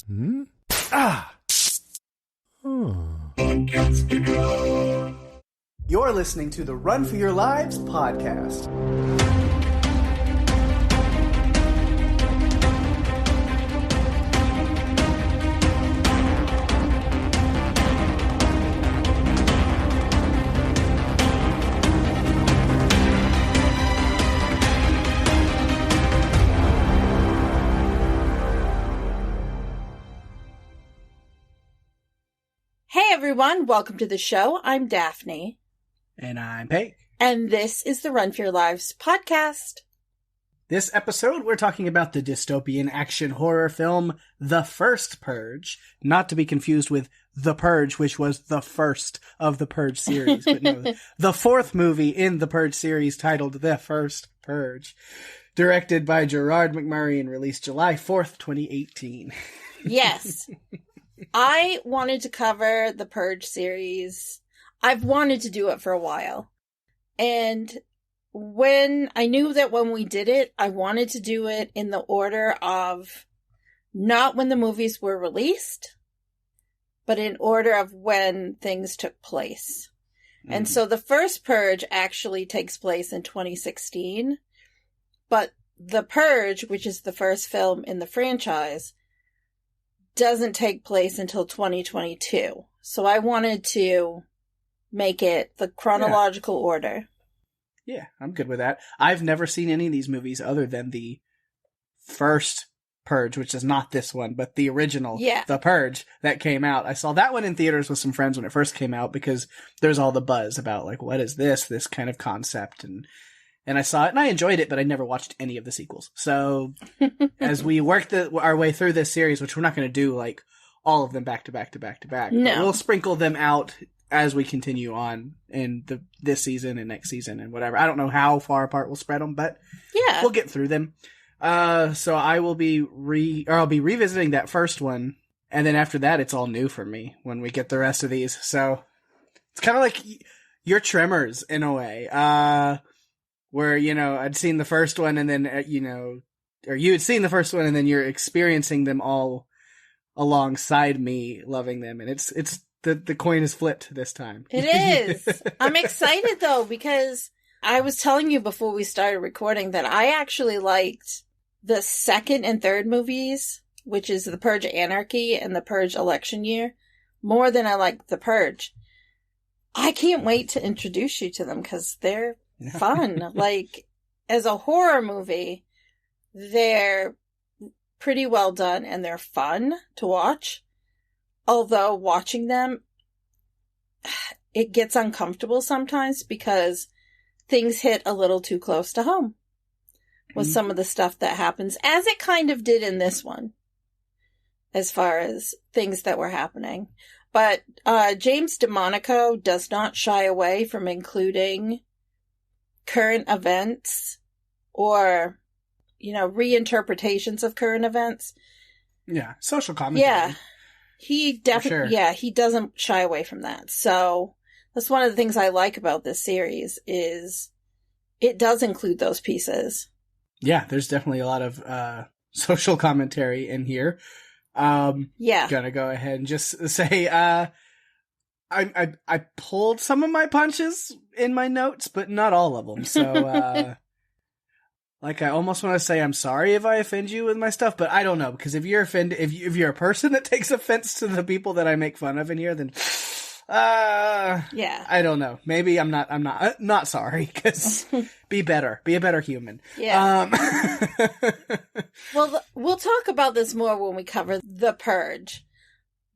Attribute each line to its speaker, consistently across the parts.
Speaker 1: Hmm? Ah!
Speaker 2: You're listening to the Run for Your Lives podcast.
Speaker 3: Hey everyone, welcome to the show. I'm Daphne.
Speaker 2: And I'm Pake.
Speaker 3: And this is the Run for Your Lives podcast.
Speaker 2: This episode, we're talking about the dystopian action horror film, The First Purge. Not to be confused with The Purge, which was the first of the Purge series. But no, the fourth movie in the Purge series titled The First Purge. Directed by Gerard McMurray and released July 4th, 2018.
Speaker 3: Yes. I wanted to cover the Purge series. I've wanted to do it for a while. And when I knew that when we did it, I wanted to do it in the order of not when the movies were released, but in order of when things took place. And so the first Purge actually takes place in 2016, but the Purge, which is the first film in the franchise, doesn't take place until 2022. So I wanted to make it the chronological order.
Speaker 2: Yeah, I'm good with that. I've never seen any of these movies other than the first Purge, which is not this one, but the original, The Purge, that came out. I saw that one in theaters with some friends when it first came out because there's all the buzz about, like, what is this kind of concept, and I saw it and I enjoyed it, but I never watched any of the sequels. So as we work our way through this series, which we're not going to do like all of them back to back to back to back,
Speaker 3: no,
Speaker 2: we'll sprinkle them out as we continue on in this season and next season and whatever. I don't know how far apart we'll spread them, but
Speaker 3: yeah,
Speaker 2: we'll get through them. So I will be I'll be revisiting that first one, and then after that, it's all new for me when we get the rest of these. So it's kind of like your Tremors in a way. Where, I'd seen the first one and then, or you had seen the first one and then you're experiencing them all alongside me loving them. And it's the coin is flipped this time.
Speaker 3: It is. I'm excited though, because I was telling you before we started recording that I actually liked the second and third movies, which is The Purge Anarchy and The Purge Election Year, more than I liked The Purge. I can't wait to introduce you to them because they're fun. Like, as a horror movie, they're pretty well done and they're fun to watch. Although watching them, it gets uncomfortable sometimes because things hit a little too close to home with some of the stuff that happens, as it kind of did in this one, as far as things that were happening. But James DeMonaco does not shy away from including current events or, reinterpretations of current events.
Speaker 2: Yeah, social commentary.
Speaker 3: Yeah, he definitely, he doesn't shy away from that. So that's one of the things I like about this series is it does include those pieces.
Speaker 2: Yeah, there's definitely a lot of social commentary in here. Gonna go ahead and just say, I pulled some of my punches in my notes, but not all of them. So, I almost want to say I'm sorry if I offend you with my stuff, but I don't know, because if you're offended, if you're a person that takes offense to the people that I make fun of in here, then, I don't know. Maybe I'm not sorry, because be a better human.
Speaker 3: Yeah. Well, we'll talk about this more when we cover The Purge.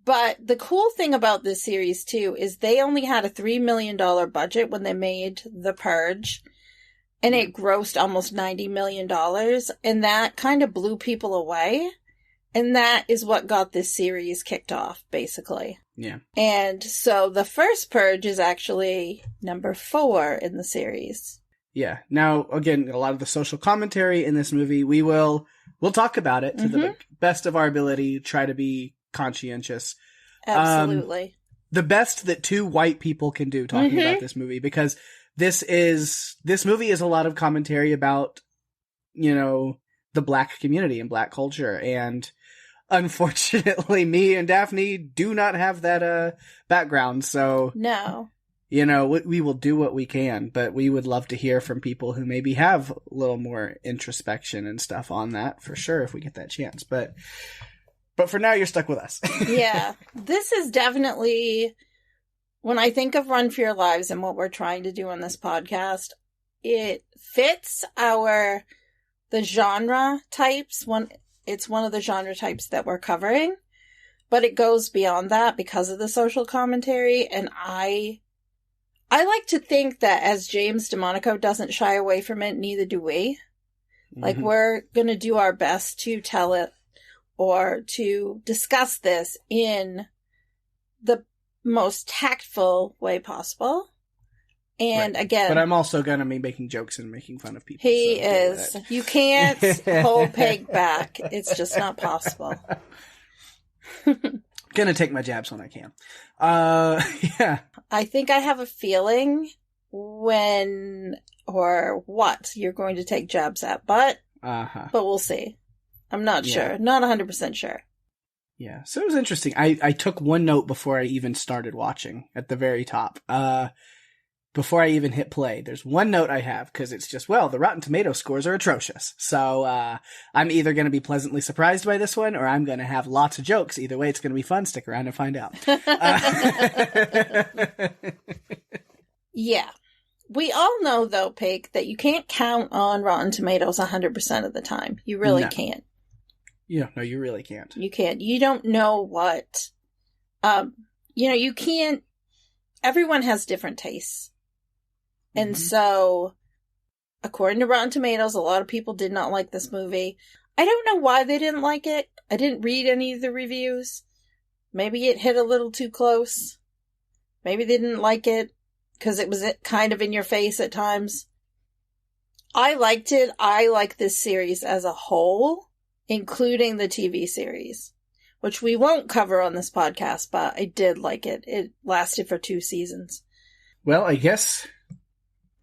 Speaker 3: But the cool thing about this series, too, is they only had a $3 million budget when they made The Purge, and it grossed almost $90 million, and that kind of blew people away, and that is what got this series kicked off, basically.
Speaker 2: Yeah. And
Speaker 3: so The First Purge is actually number 4 in the series.
Speaker 2: Yeah. Now, again, a lot of the social commentary in this movie, we'll talk about it to the best of our ability, try to be conscientious.
Speaker 3: Absolutely.
Speaker 2: The best that two white people can do talking about this movie, because this movie is a lot of commentary about, the black community and black culture, and unfortunately, me and Daphne do not have that background, so
Speaker 3: no.
Speaker 2: You know, we will do what we can, but we would love to hear from people who maybe have a little more introspection and stuff on that, for sure, if we get that chance. But for now, you're stuck with us.
Speaker 3: Yeah. This is definitely, when I think of Run for Your Lives and what we're trying to do on this podcast, it fits the genre types. It's one of the genre types that we're covering, but it goes beyond that because of the social commentary, and I like to think that as James DeMonaco doesn't shy away from it, neither do we. Mm-hmm. Like, we're going to do our best to tell it or to discuss this in the most tactful way possible. And right. Again...
Speaker 2: But I'm also going to be making jokes and making fun of people.
Speaker 3: He is. You can't hold Pake back. It's just not possible.
Speaker 2: Gonna take my jabs when I can. Yeah.
Speaker 3: I think I have a feeling when or what you're going to take jabs at, but we'll see. I'm not sure. Not 100% sure.
Speaker 2: Yeah. So it was interesting. I took one note before I even started watching at the very top. Before I even hit play, there's one note I have, because it's just, well, the Rotten Tomato scores are atrocious. So I'm either going to be pleasantly surprised by this one, or I'm going to have lots of jokes. Either way, it's going to be fun. Stick around and find out.
Speaker 3: Yeah. We all know, though, Pake, that you can't count on Rotten Tomatoes 100% of the time. You really can't.
Speaker 2: Yeah, no, you really can't.
Speaker 3: You can't. You don't know what... you can't... Everyone has different tastes. And so, according to Rotten Tomatoes, a lot of people did not like this movie. I don't know why they didn't like it. I didn't read any of the reviews. Maybe it hit a little too close. Maybe they didn't like it because it was kind of in your face at times. I liked it. I like this series as a whole, including the TV series, which we won't cover on this podcast, but I did like it. It lasted for 2 seasons.
Speaker 2: Well, I guess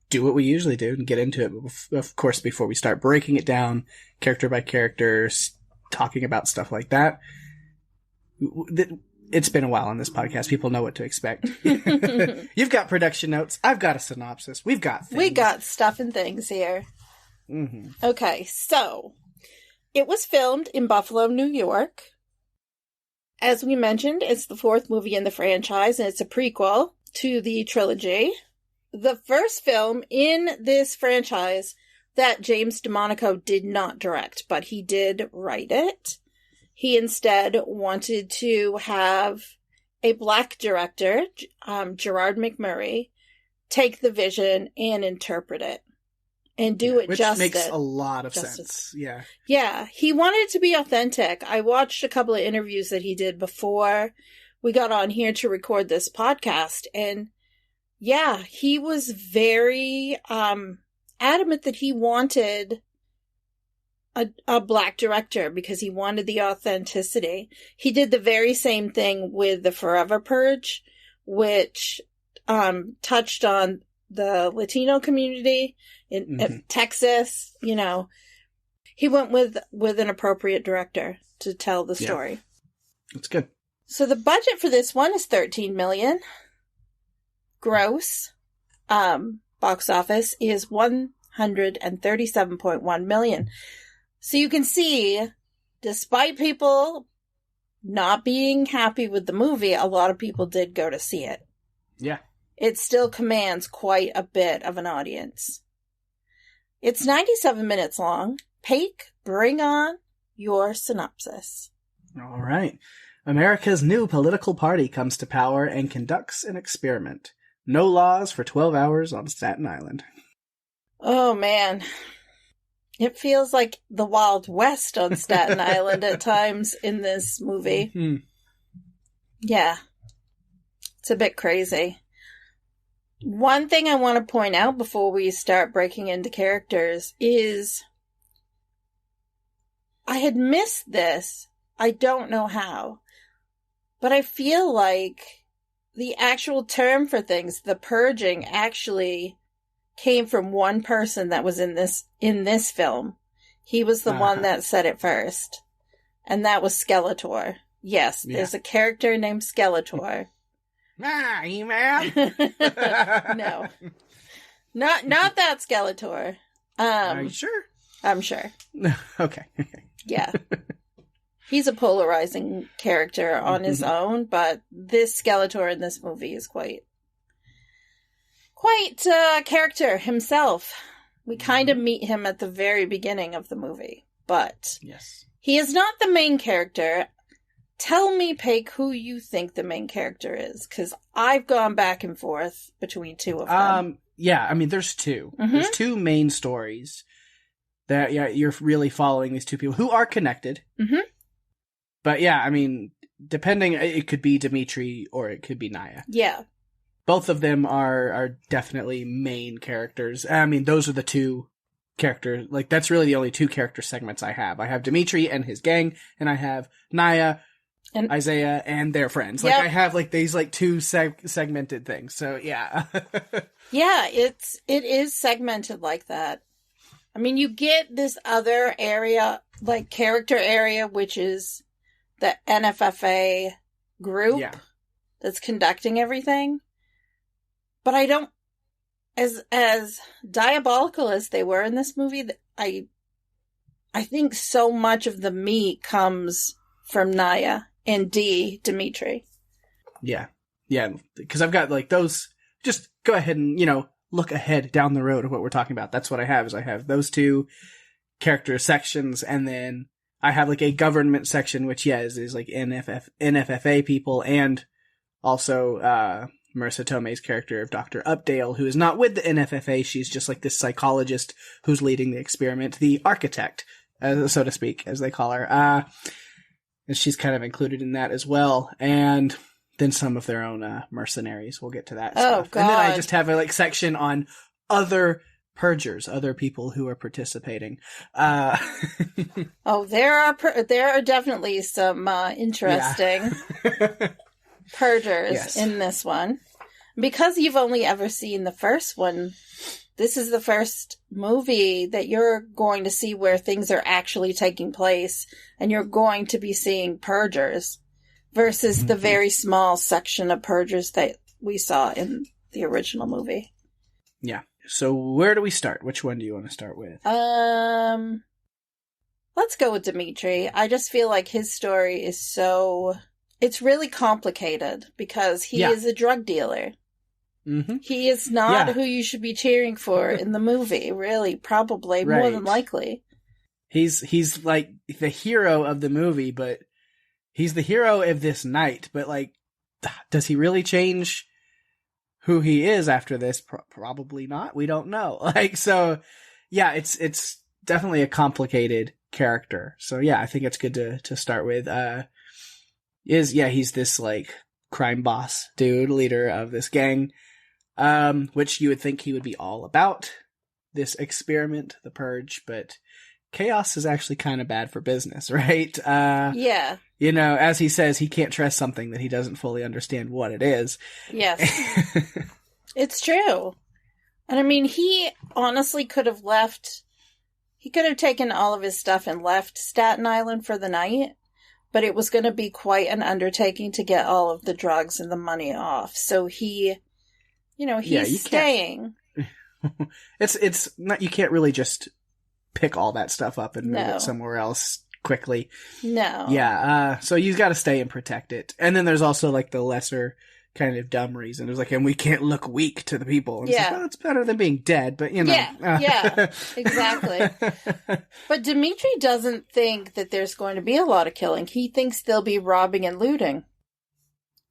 Speaker 2: do what we usually do and get into it. Of course, before we start breaking it down, character by character, talking about stuff like that. It's been a while on this podcast. People know what to expect. You've got production notes. I've got a synopsis. We've got things.
Speaker 3: We got stuff and things here. Mm-hmm. Okay, so it was filmed in Buffalo, New York. As we mentioned, it's the 4th movie in the franchise, and it's a prequel to the trilogy. The first film in this franchise that James DeMonaco did not direct, but he did write it. He instead wanted to have a black director, Gerard McMurray, take the vision and interpret it. And do it justice.
Speaker 2: Which makes a lot of sense. Yeah.
Speaker 3: Yeah. He wanted to be authentic. I watched a couple of interviews that he did before we got on here to record this podcast. And yeah, he was very adamant that he wanted a black director because he wanted the authenticity. He did the very same thing with the Forever Purge, which touched on the Latino community in Texas. He went with an appropriate director to tell the story.
Speaker 2: That's good.
Speaker 3: So the budget for this one is $13 million. Gross box office is $137.1 million. So you can see, despite people not being happy with the movie, a lot of people did go to see it.
Speaker 2: Yeah.
Speaker 3: It still commands quite a bit of an audience. It's 97 minutes long. Pake, bring on your synopsis.
Speaker 2: All right. America's new political party comes to power and conducts an experiment. No laws for 12 hours on Staten Island.
Speaker 3: Oh, man. It feels like the Wild West on Staten Island at times in this movie. Mm-hmm. Yeah. It's a bit crazy. One thing I want to point out before we start breaking into characters is I had missed this. I don't know how. But I feel like the actual term for things, the purging, actually came from one person that was in this film. He was the one that said it first. and that was Skeletor. Yes, there's a character named Skeletor.
Speaker 2: He-Man?
Speaker 3: No. Not that Skeletor.
Speaker 2: Are you sure?
Speaker 3: I'm sure.
Speaker 2: Okay.
Speaker 3: Yeah. He's a polarizing character on his own, but this Skeletor in this movie is quite a character himself. We kind of meet him at the very beginning of the movie, but he is not the main character. Tell me, Pake, who you think the main character is, because I've gone back and forth between two of them.
Speaker 2: Yeah, I mean, there's two. There's two main stories that you're really following these two people who are connected. But yeah, I mean, depending, it could be Dimitri or it could be Naya.
Speaker 3: Yeah.
Speaker 2: Both of them are definitely main characters. I mean, those are the two characters. Like, that's really the only two character segments I have. I have Dimitri and his gang, and I have Naya, and Isaiah, and their friends. Like, I have, like, these, like, two segmented things. So, yeah.
Speaker 3: Yeah, it is segmented like that. I mean, you get this other area, like, character area, which is the NFFA group that's conducting everything. But I don't, as diabolical as they were in this movie, I think so much of the meat comes from Naya and Dimitri.
Speaker 2: Yeah. Yeah. Because I've got, like, those, just go ahead and, look ahead down the road of what we're talking about. That's what I have, is I have those two character sections, and then I have, like, a government section, which, is like NFFA people, and also, Marissa Tomei's character of Dr. Updale, who is not with the NFFA. She's just like this psychologist who's leading the experiment, the architect, so to speak, as they call her. And she's kind of included in that as well. And then some of their own mercenaries. We'll get to that stuff.
Speaker 3: God.
Speaker 2: And then I just have a section on other purgers, other people who are participating.
Speaker 3: There are definitely some interesting purgers in this one. Because you've only ever seen the first one, this is the first movie that you're going to see where things are actually taking place, and you're going to be seeing purgers versus the very small section of purgers that we saw in the original movie.
Speaker 2: Yeah. So where do we start? Which one do you want to start with?
Speaker 3: Let's go with Dimitri. I just feel like his story is it's really complicated because he is a drug dealer. He is not who you should be cheering for in the movie, really, probably, more than likely.
Speaker 2: He's like the hero of the movie, but he's the hero of this night. But, like, does he really change who he is after this? Probably not. We don't know. Like, so, yeah, it's definitely a complicated character. So, yeah, I think it's good to start with. He's this, like, crime boss dude, leader of this gang, which you would think he would be all about this experiment, the Purge, but chaos is actually kind of bad for business, right? As he says, he can't trust something that he doesn't fully understand what it is.
Speaker 3: Yes. It's true. And I mean, he honestly could have taken all of his stuff and left Staten Island for the night, but it was going to be quite an undertaking to get all of the drugs and the money off. So he's staying.
Speaker 2: It's not, you can't really just pick all that stuff up and move it somewhere else quickly.
Speaker 3: No.
Speaker 2: Yeah, so you've got to stay and protect it. And then there's also, like, the lesser kind of dumb reason. It's like, and we can't look weak to the people. And it's like, well, it's better than being dead, but,
Speaker 3: Yeah, exactly. But Dimitri doesn't think that there's going to be a lot of killing. He thinks they'll be robbing and looting.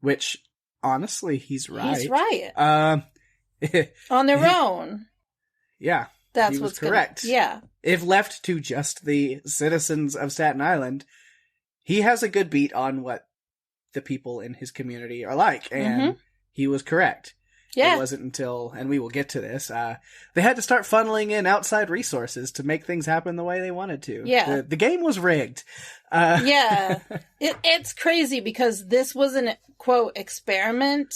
Speaker 2: Which, honestly, he's right.
Speaker 3: He's right. On their own.
Speaker 2: Yeah.
Speaker 3: That's what's
Speaker 2: correct.
Speaker 3: Yeah.
Speaker 2: If left to just the citizens of Staten Island, he has a good beat on what the people in his community are like, and he was correct.
Speaker 3: Yeah.
Speaker 2: It wasn't until, and we will get to this, they had to start funneling in outside resources to make things happen the way they wanted to.
Speaker 3: Yeah.
Speaker 2: The game was rigged.
Speaker 3: It's crazy because this was an, quote, experiment,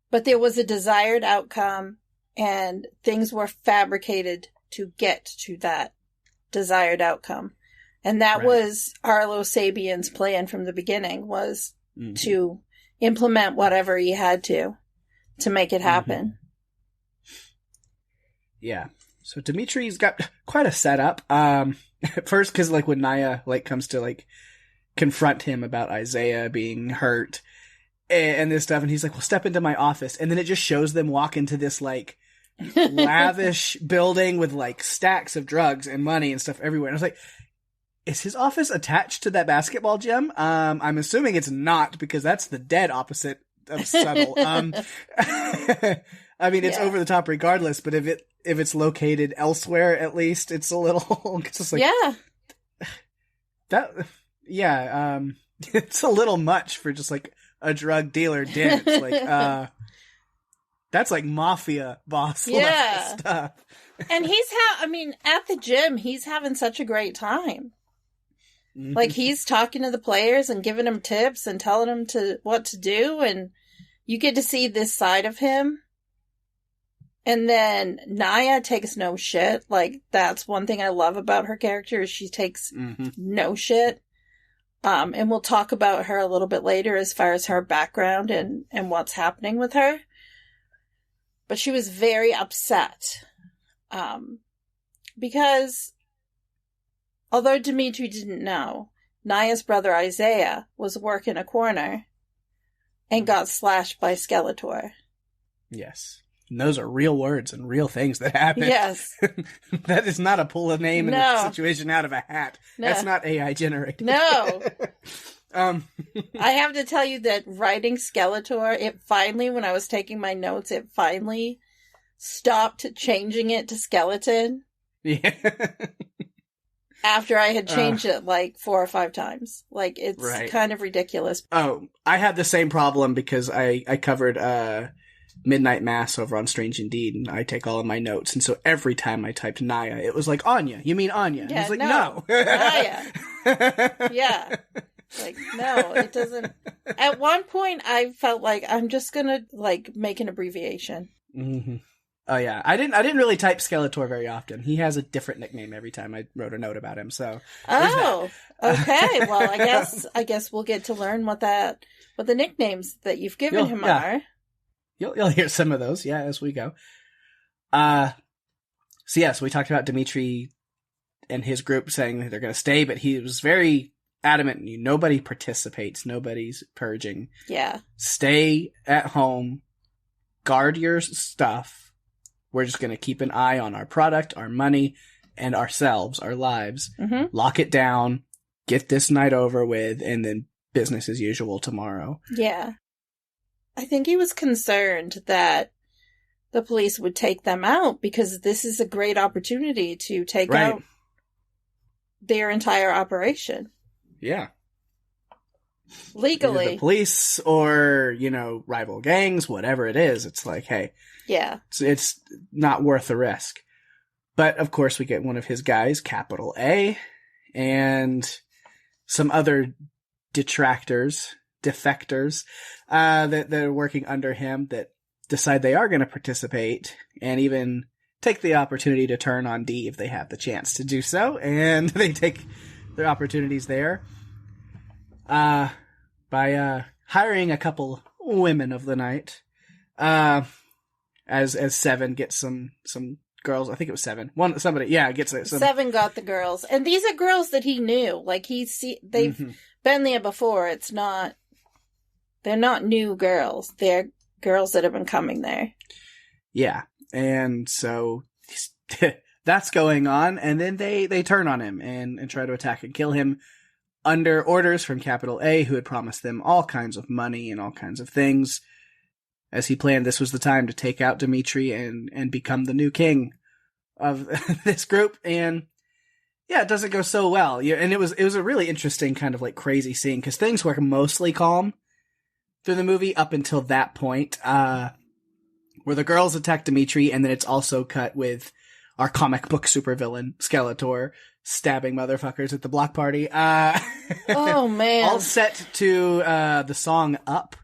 Speaker 3: but there was a desired outcome, and things were fabricated to get to that desired outcome. And that was Arlo Sabian's plan from the beginning, was to implement whatever he had to make it happen.
Speaker 2: Yeah. So Dimitri's got quite a setup. At first, because like when Naya like comes to like confront him about Isaiah being hurt and this stuff, and he's like, "Well, step into my office," and then it just shows them walk into this like lavish building with like stacks of drugs and money and stuff everywhere. And I was like, is his office attached to that basketball gym? I'm assuming it's not, because that's the dead opposite of subtle. I mean, it's over the top regardless, but if it's located elsewhere, at least it's a little, it's just like, it's a little much for just like a drug dealer den. It's like, that's like mafia boss level stuff.
Speaker 3: And at the gym, he's having such a great time. Like, he's talking to the players and giving them tips and telling them what to do, and you get to see this side of him. And then Naya takes no shit. Like, that's one thing I love about her character, is she takes no shit. And we'll talk about her a little bit later as far as her background and what's happening with her. But she was very upset. Because although Dimitri didn't know, Naya's brother Isaiah was working a corner and got slashed by Skeletor.
Speaker 2: Yes. And those are real words and real things that happen.
Speaker 3: Yes.
Speaker 2: That is not a pull a name in a situation out of a hat. No. That's not AI generated.
Speaker 3: No. I have to tell you that writing Skeletor, it finally, when I was taking my notes, it finally stopped changing it to skeleton. Yeah. After I had changed it like 4 or 5 times. Like, it's kind of ridiculous.
Speaker 2: Oh, I had the same problem because I covered Midnight Mass over on Strange Indeed, and I take all of my notes, and so every time I typed Naya, it was like, Anya, you mean Anya?
Speaker 3: Yeah,
Speaker 2: I was like, no.
Speaker 3: Naya. Yeah. Like, no, it doesn't. At one point, I felt like I'm just gonna, like, make an abbreviation.
Speaker 2: Mm-hmm. Oh yeah, I didn't really type Skeletor very often. He has a different nickname every time I wrote a note about him. So
Speaker 3: okay. Well, I guess we'll get to learn what the nicknames that you've given him are.
Speaker 2: You'll hear some of those, as we go. So we talked about Dimitri and his group saying that they're going to stay, but he was very adamant. Nobody participates. Nobody's purging.
Speaker 3: Yeah.
Speaker 2: Stay at home. Guard your stuff. We're just going to keep an eye on our product, our money, and ourselves, our lives. Mm-hmm. Lock it down, get this night over with, and then business as usual tomorrow.
Speaker 3: Yeah. I think he was concerned that the police would take them out, because this is a great opportunity to take out their entire operation.
Speaker 2: Yeah.
Speaker 3: Legally.
Speaker 2: Either the police or, rival gangs, whatever it is. It's like, hey.
Speaker 3: Yeah.
Speaker 2: It's not worth the risk. But, of course, we get one of his guys, Capital A, and some other defectors, that are working under him that decide they are going to participate and even take the opportunity to turn on Dee if they have the chance to do so. And they take their opportunities there. By hiring a couple women of the night, as Seven gets some girls. I think it was Seven. Gets some.
Speaker 3: Seven got the girls, and these are girls that he knew. Like they've been there before. They're not new girls. They're girls that have been coming there.
Speaker 2: Yeah, and so that's going on, and then they turn on him and try to attack and kill him. Under orders from Capital A, who had promised them all kinds of money and all kinds of things. As he planned, this was the time to take out Dimitri and become the new king of this group. And it doesn't go so well. And it was a really interesting kind of like crazy scene, because things were mostly calm through the movie up until that point, where the girls attack Dimitri, and then it's also cut with our comic book supervillain, Skeletor, stabbing motherfuckers at the block party.
Speaker 3: Oh, man.
Speaker 2: All set to the song Up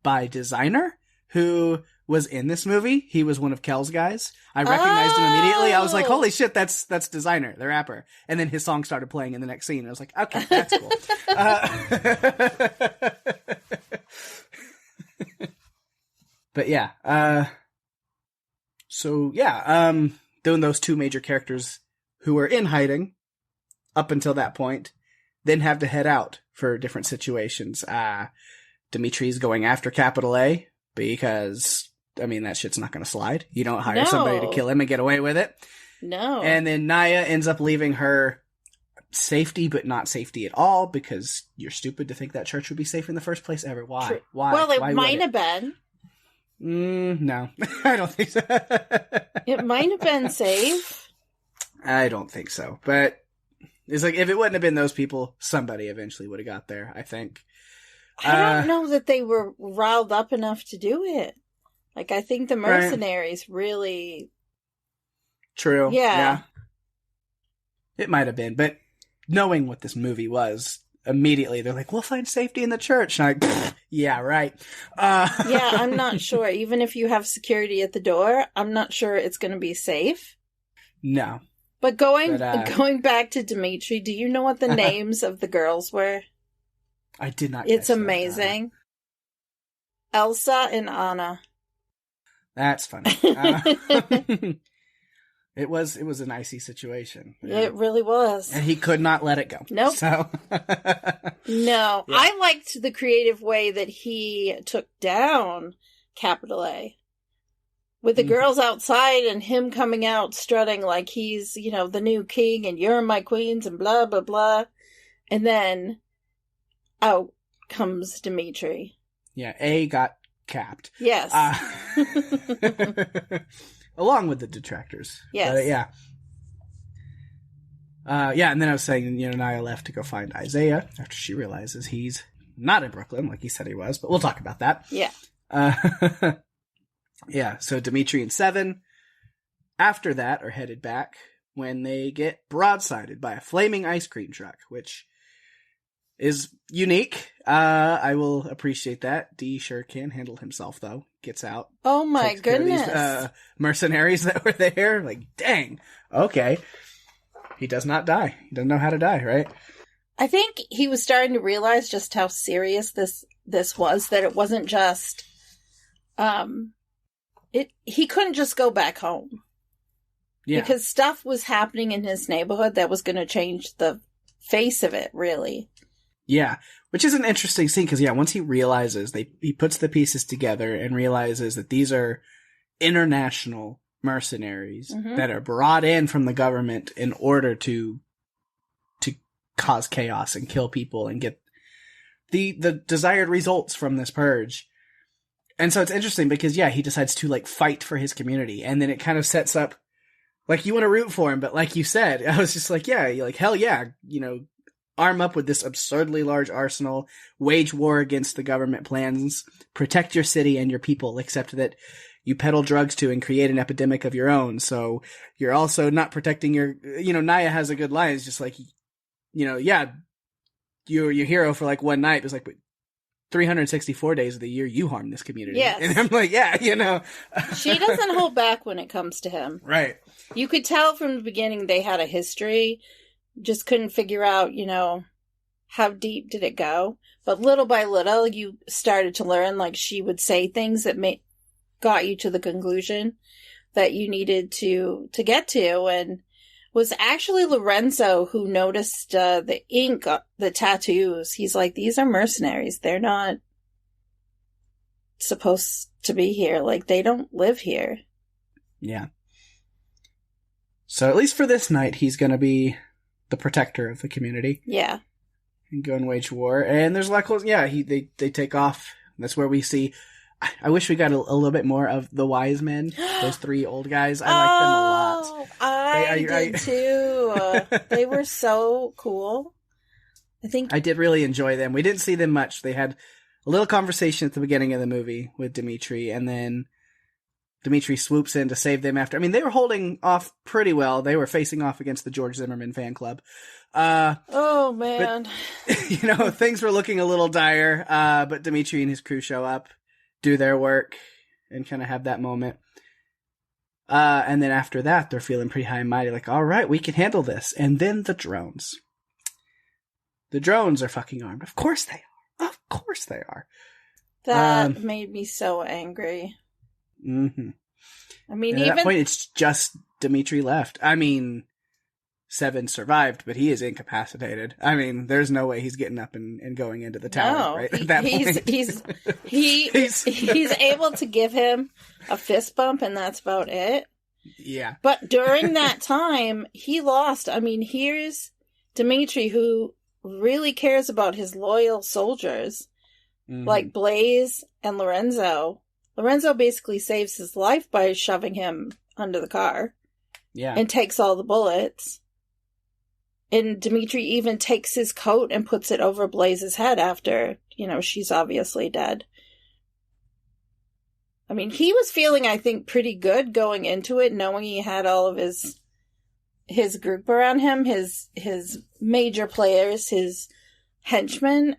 Speaker 2: by Designer, who was in this movie. He was one of Kel's guys. I recognized him immediately. I was like, holy shit, that's Designer, the rapper. And then his song started playing in the next scene. I was like, okay, that's cool. But yeah, doing those two major characters who were in hiding up until that point, then have to head out for different situations. Dimitri's going after Capital A because, I mean, that shit's not going to slide. You don't hire somebody to kill him and get away with it.
Speaker 3: No.
Speaker 2: And then Naya ends up leaving her safety, but not safety at all, because you're stupid to think that church would be safe in the first place ever. Why?
Speaker 3: True.
Speaker 2: Why?
Speaker 3: Well,
Speaker 2: Why
Speaker 3: might have been.
Speaker 2: No, I don't think so.
Speaker 3: It might have been safe.
Speaker 2: I don't think so. But it's like, if it wouldn't have been those people, somebody eventually would have got there, I think.
Speaker 3: I don't know that they were riled up enough to do it. Like, I think the mercenaries really...
Speaker 2: True.
Speaker 3: Yeah.
Speaker 2: It might have been, but knowing what this movie was, immediately they're like, we'll find safety in the church. And I'm like, yeah, right.
Speaker 3: Yeah, I'm not sure. Even if you have security at the door, I'm not sure it's going to be safe.
Speaker 2: No.
Speaker 3: But going back to Dimitri, do you know what the names of the girls were?
Speaker 2: I did not.
Speaker 3: It's amazing. Elsa and Anna.
Speaker 2: That's funny. It was an icy situation.
Speaker 3: Yeah. It really was.
Speaker 2: And he could not let it go.
Speaker 3: Nope.
Speaker 2: So
Speaker 3: no. Yeah. I liked the creative way that he took down Capital A. With the girls outside and him coming out strutting like he's, the new king and you're my queens and blah, blah, blah. And then out comes Dimitri.
Speaker 2: Yeah, A got capped.
Speaker 3: Yes.
Speaker 2: Along with the detractors.
Speaker 3: Yes.
Speaker 2: And then I was saying, Naya left to go find Isaiah after she realizes he's not in Brooklyn like he said he was, but we'll talk about that.
Speaker 3: Yeah.
Speaker 2: Yeah, so Dimitri and Seven, after that, are headed back when they get broadsided by a flaming ice cream truck, which is unique. I will appreciate that. D sure can handle himself, though. Gets out.
Speaker 3: Oh my goodness.
Speaker 2: These, mercenaries that were there. Like, dang. Okay. He does not die. He doesn't know how to die, right?
Speaker 3: I think he was starting to realize just how serious this was, that it wasn't just... he couldn't just go back home. Yeah. Because stuff was happening in his neighborhood that was going to change the face of it, really.
Speaker 2: Yeah, which is an interesting scene because, once he realizes, he puts the pieces together and realizes that these are international mercenaries that are brought in from the government in order to cause chaos and kill people and get the desired results from this purge. And so it's interesting because, he decides to, fight for his community. And then it kind of sets up, you want to root for him. But like you said, I was just like, hell yeah, arm up with this absurdly large arsenal, wage war against the government plans, protect your city and your people, except that you peddle drugs to and create an epidemic of your own. So you're also not protecting your, Naya has a good line. It's just like, you're your hero for one night. It's like, but 364 days of the year, you harm this community.
Speaker 3: Yes.
Speaker 2: And I'm like,
Speaker 3: She doesn't hold back when it comes to him.
Speaker 2: Right.
Speaker 3: You could tell from the beginning they had a history, just couldn't figure out, how deep did it go. But little by little, you started to learn, she would say things that got you to the conclusion that you needed to get to. And was actually Lorenzo who noticed the ink, the tattoos. He's like, these are mercenaries. They're not supposed to be here. They don't live here. Yeah.
Speaker 2: So at least for this night, he's going to be the protector of the community.
Speaker 3: Yeah.
Speaker 2: And go and wage war. And there's a lot close. Yeah, they take off. That's where we see... I wish we got a little bit more of the wise men. Those three old guys. I like them a lot.
Speaker 3: I did too. They were so cool. I
Speaker 2: did really enjoy them. We didn't see them much. They had a little conversation at the beginning of the movie with Dimitri, and then Dimitri swoops in to save them after. I mean, they were holding off pretty well. They were facing off against the George Zimmerman fan club.
Speaker 3: Oh, man.
Speaker 2: But, things were looking a little dire, but Dimitri and his crew show up, do their work, and kind of have that moment. And then after that, they're feeling pretty high and mighty, like, all right, we can handle this. And then the drones. The drones are fucking armed. Of course they are. Of course they are.
Speaker 3: That made me so angry.
Speaker 2: Mm-hmm.
Speaker 3: I mean,
Speaker 2: and at that point, it's just Dimitri left. I mean, Seven survived, but he is incapacitated. I mean, there's no way he's getting up and going into the tower right at that point.
Speaker 3: He's able to give him a fist bump, and that's about it.
Speaker 2: Yeah.
Speaker 3: But during that time, he lost. I mean, here's Dimitri, who really cares about his loyal soldiers, like Blaze and Lorenzo. Lorenzo basically saves his life by shoving him under the car.
Speaker 2: Yeah.
Speaker 3: And takes all the bullets. And Dimitri even takes his coat and puts it over Blaze's head after, she's obviously dead. I mean, he was feeling, I think, pretty good going into it, knowing he had all of his group around him, his major players, his henchmen.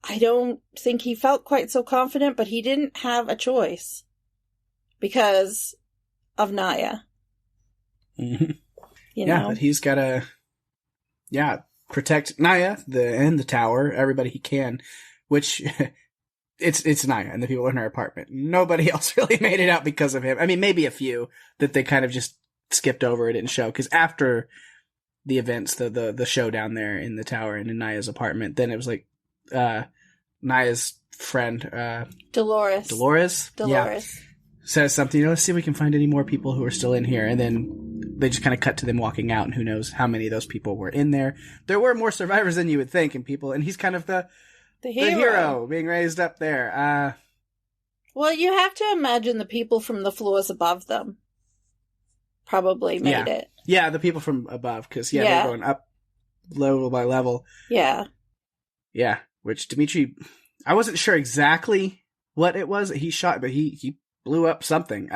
Speaker 3: I don't think he felt quite so confident, but he didn't have a choice because of Naya.
Speaker 2: Mm-hmm. But he's got to, protect Naya and the tower, everybody he can, which it's Naya and the people in her apartment. Nobody else really made it out because of him. I mean, maybe a few that they kind of just skipped over it and show, because after the events, the showdown there in the tower and in Naya's apartment, then it was like Naya's friend Dolores says something, let's see if we can find any more people who are still in here, and then they just kind of cut to them walking out, and who knows how many of those people were in there. There were more survivors than you would think, and he's kind of the hero being raised up there.
Speaker 3: Well, you have to imagine the people from the floors above them probably made it.
Speaker 2: Yeah, the people from above, because they're going up level by level.
Speaker 3: Yeah.
Speaker 2: Yeah, which Dimitri, I wasn't sure exactly what it was that he shot, but he blew up something.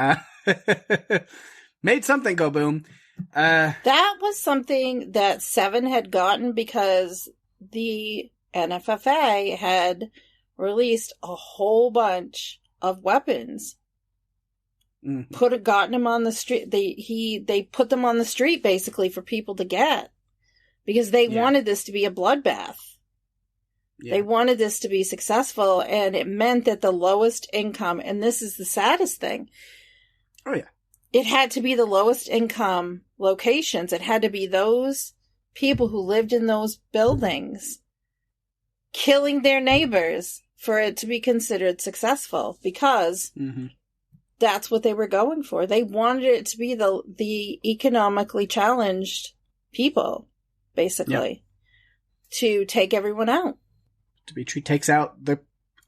Speaker 2: Made something go boom.
Speaker 3: That was something that Seven had gotten because the NFFA had released a whole bunch of weapons. Gotten him on the street. They put them on the street basically for people to get because they wanted this to be a bloodbath. Yeah. They wanted this to be successful, and it meant that the lowest income, and this is the saddest thing.
Speaker 2: Oh, yeah.
Speaker 3: It had to be the lowest income locations. It had to be those people who lived in those buildings killing their neighbors for it to be considered successful, because that's what they were going for. They wanted it to be the economically challenged people, basically, to take everyone out.
Speaker 2: Dimitri takes out the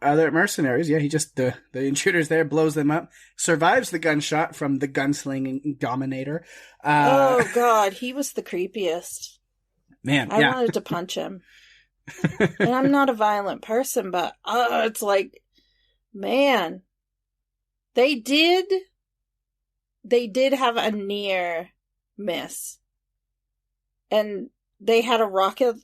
Speaker 2: other mercenaries. Yeah, he just, the intruders there, blows them up, survives the gunshot from the gunslinging dominator.
Speaker 3: Oh, God, he was the creepiest.
Speaker 2: Man,
Speaker 3: I wanted to punch him. And I'm not a violent person, but it's like, man, they did have a near miss. And they had a rocket,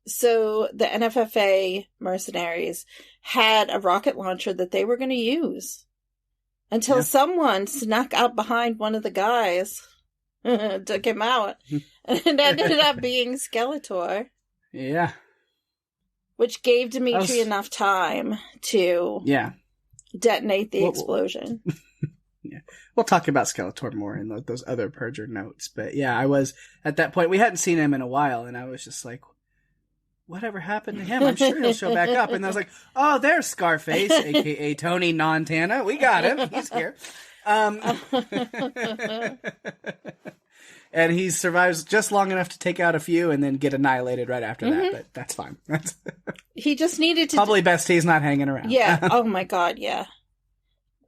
Speaker 3: so the NFFA mercenaries had a rocket launcher that they were going to use until someone snuck up behind one of the guys, took him out, and it ended up being Skeletor.
Speaker 2: Yeah.
Speaker 3: Which gave Dimitri enough time to detonate the explosion.
Speaker 2: Yeah. We'll talk about Skeletor more in those other Purger notes. But yeah, I was, at that point, we hadn't seen him in a while, and I was just like, whatever happened to him? I'm sure he'll show back up. And I was like, oh, there's Scarface, a.k.a. Tony Montana. We got him. He's here. And he survives just long enough to take out a few and then get annihilated right after that. But that's fine.
Speaker 3: He just needed to...
Speaker 2: Probably best he's not hanging around.
Speaker 3: Yeah. Oh, my God, yeah.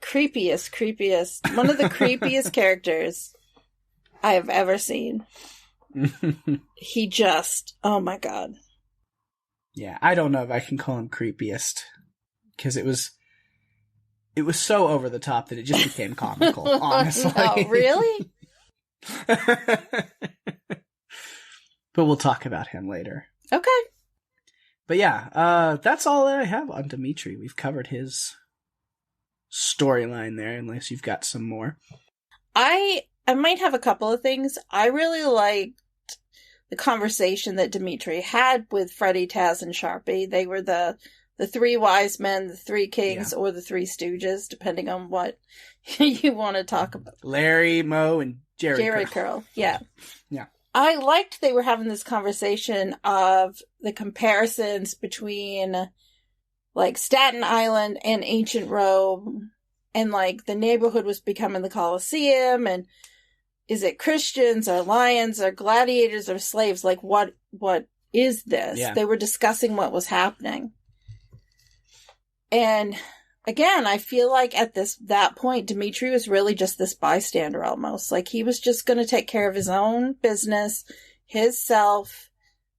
Speaker 3: Creepiest. One of the creepiest characters I have ever seen. He just... Oh, my God.
Speaker 2: Yeah, I don't know if I can call him creepiest, because it was so over the top that it just became comical, honestly.
Speaker 3: Oh, really?
Speaker 2: But we'll talk about him later.
Speaker 3: Okay.
Speaker 2: But yeah, that's all that I have on Dimitri. We've covered his storyline there, unless you've got some more.
Speaker 3: I might have a couple of things. I really liked the conversation that Dimitri had with Freddy, Taz, and Sharpie. They were the three wise men, the three kings, or the three stooges, depending on what you want to talk about.
Speaker 2: Larry, Moe, and Jerry
Speaker 3: Curl. Yeah.
Speaker 2: Yeah.
Speaker 3: I liked they were having this conversation of the comparisons between, like, Staten Island and Ancient Rome, and, like, the neighborhood was becoming the Colosseum, and is it Christians or lions or gladiators or slaves? Like, what is this? Yeah. They were discussing what was happening. And again, I feel like at that point, Dimitri was really just this bystander almost. Like, he was just going to take care of his own business, his self,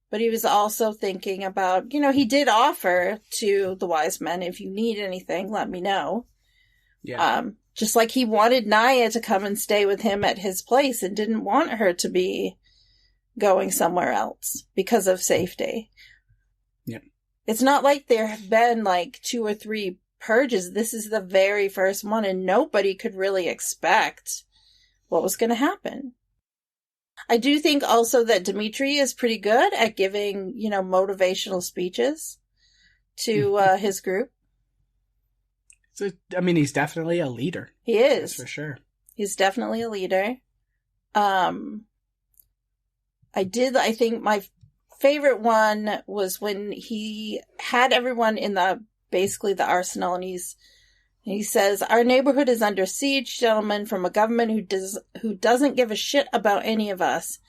Speaker 3: but he was also thinking about, he did offer to the wise men, if you need anything, let me know.
Speaker 2: Yeah.
Speaker 3: Just like he wanted Naya to come and stay with him at his place and didn't want her to be going somewhere else because of safety.
Speaker 2: Yeah.
Speaker 3: It's not like there have been like 2 or 3 purges. This is the very first one, and nobody could really expect what was going to happen. I do think also that Dimitri is pretty good at giving, motivational speeches to his group.
Speaker 2: So, I mean, he's definitely a leader.
Speaker 3: He is.
Speaker 2: That's for sure.
Speaker 3: He's definitely a leader. I think my favorite one was when he had everyone in basically the arsenal, and he says, "Our neighborhood is under siege, gentlemen, from a government who doesn't give a shit about any of us.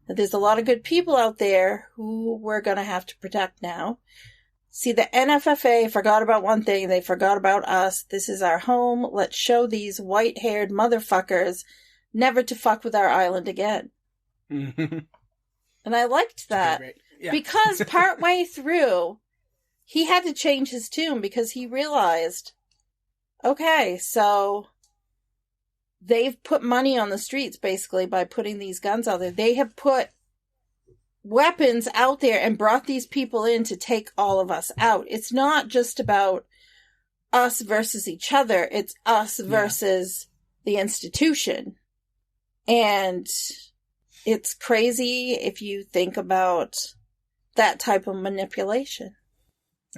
Speaker 3: There's a lot of good people out there who we're going to have to protect now. See, the NFFA forgot about one thing. They forgot about us. This is our home. Let's show these white-haired motherfuckers never to fuck with our island again." And I liked that. Yeah. Because partway through, he had to change his tune because he realized, okay, so they've put money on the streets basically by putting these guns out there. They have put weapons out there and brought these people in to take all of us out. It's not just about us versus each other. It's us versus the institution. And it's crazy if you think about that type of manipulation.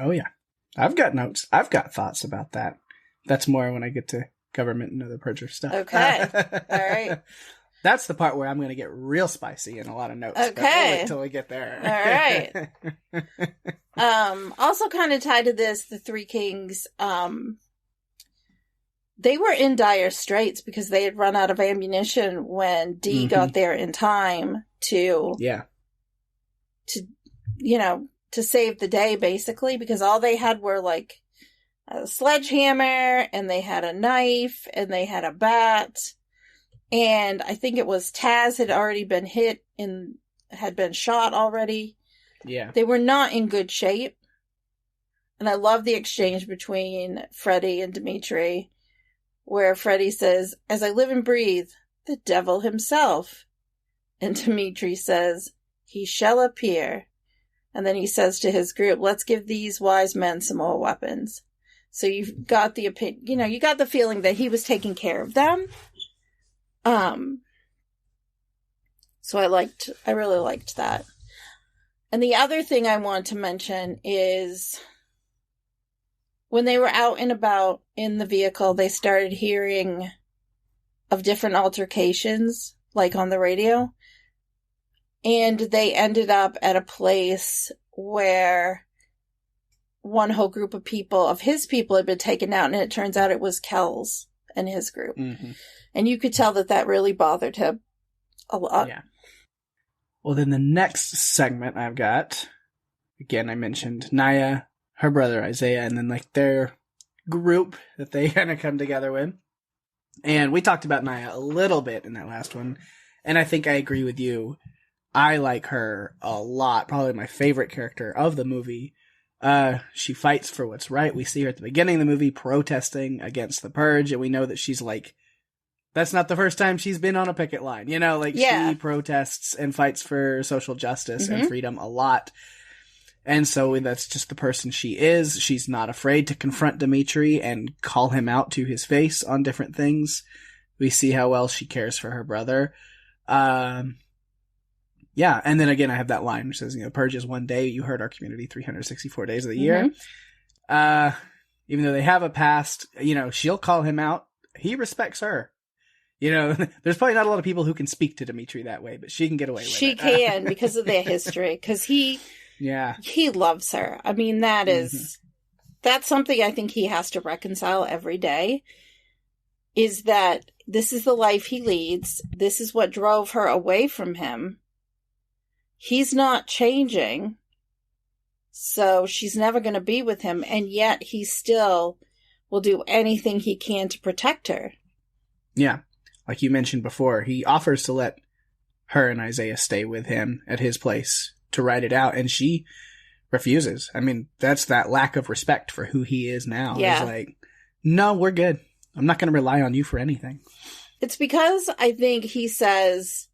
Speaker 2: Oh, yeah. I've got notes. I've got thoughts about that. That's more when I get to government and other purger stuff.
Speaker 3: Okay. All right.
Speaker 2: That's the part where I'm going to get real spicy in a lot of notes.
Speaker 3: Okay.
Speaker 2: But we'll wait till we get there.
Speaker 3: All right. Also kind of tied to this, the Three Kings, they were in dire straits because they had run out of ammunition when Dee got there in time to save the day, basically, because all they had were like a sledgehammer, and they had a knife, and they had a bat. And I think it was Taz had already been hit and had been shot already.
Speaker 2: Yeah.
Speaker 3: They were not in good shape. And I love the exchange between Freddy and Dimitri, where Freddy says, "As I live and breathe, the devil himself." And Dimitri says, "He shall appear." And then he says to his group, "Let's give these wise men some more weapons." So you've got you got the feeling that he was taking care of them. So I really liked that. And the other thing I want to mention is when they were out and about in the vehicle, they started hearing of different altercations, like on the radio. And they ended up at a place where one whole group of his people had been taken out, and it turns out it was Kells and his group. Mm-hmm. And you could tell that really bothered him a lot.
Speaker 2: Yeah. Well, then the next segment I've got, again, I mentioned Naya, her brother Isaiah, and then like their group that they kind of come together with. And we talked about Naya a little bit in that last one, and I think I agree with you. I like her a lot. Probably my favorite character of the movie. She fights for what's right. We see her at the beginning of the movie protesting against the purge, and we know that she's like, that's not the first time she's been on a picket line. She protests and fights for social justice and freedom a lot. And so that's just the person she is. She's not afraid to confront Dmitri and call him out to his face on different things. We see how well she cares for her brother. Yeah, and then again, I have that line which says, Purge is one day. You hurt our community 364 days of the year. Even though they have a past, she'll call him out. He respects her. There's probably not a lot of people who can speak to Dmitri that way, but she can get away with it.
Speaker 3: She can because of their history. Because he loves her. I mean, that's something I think he has to reconcile every day, is that this is the life he leads. This is what drove her away from him. He's not changing, so she's never going to be with him, and yet he still will do anything he can to protect her.
Speaker 2: Yeah. Like you mentioned before, he offers to let her and Isaiah stay with him at his place to ride it out, and she refuses. I mean, that's that lack of respect for who he is now. Yeah. It's like, no, we're good. I'm not going to rely on you for anything.
Speaker 3: It's because I think he says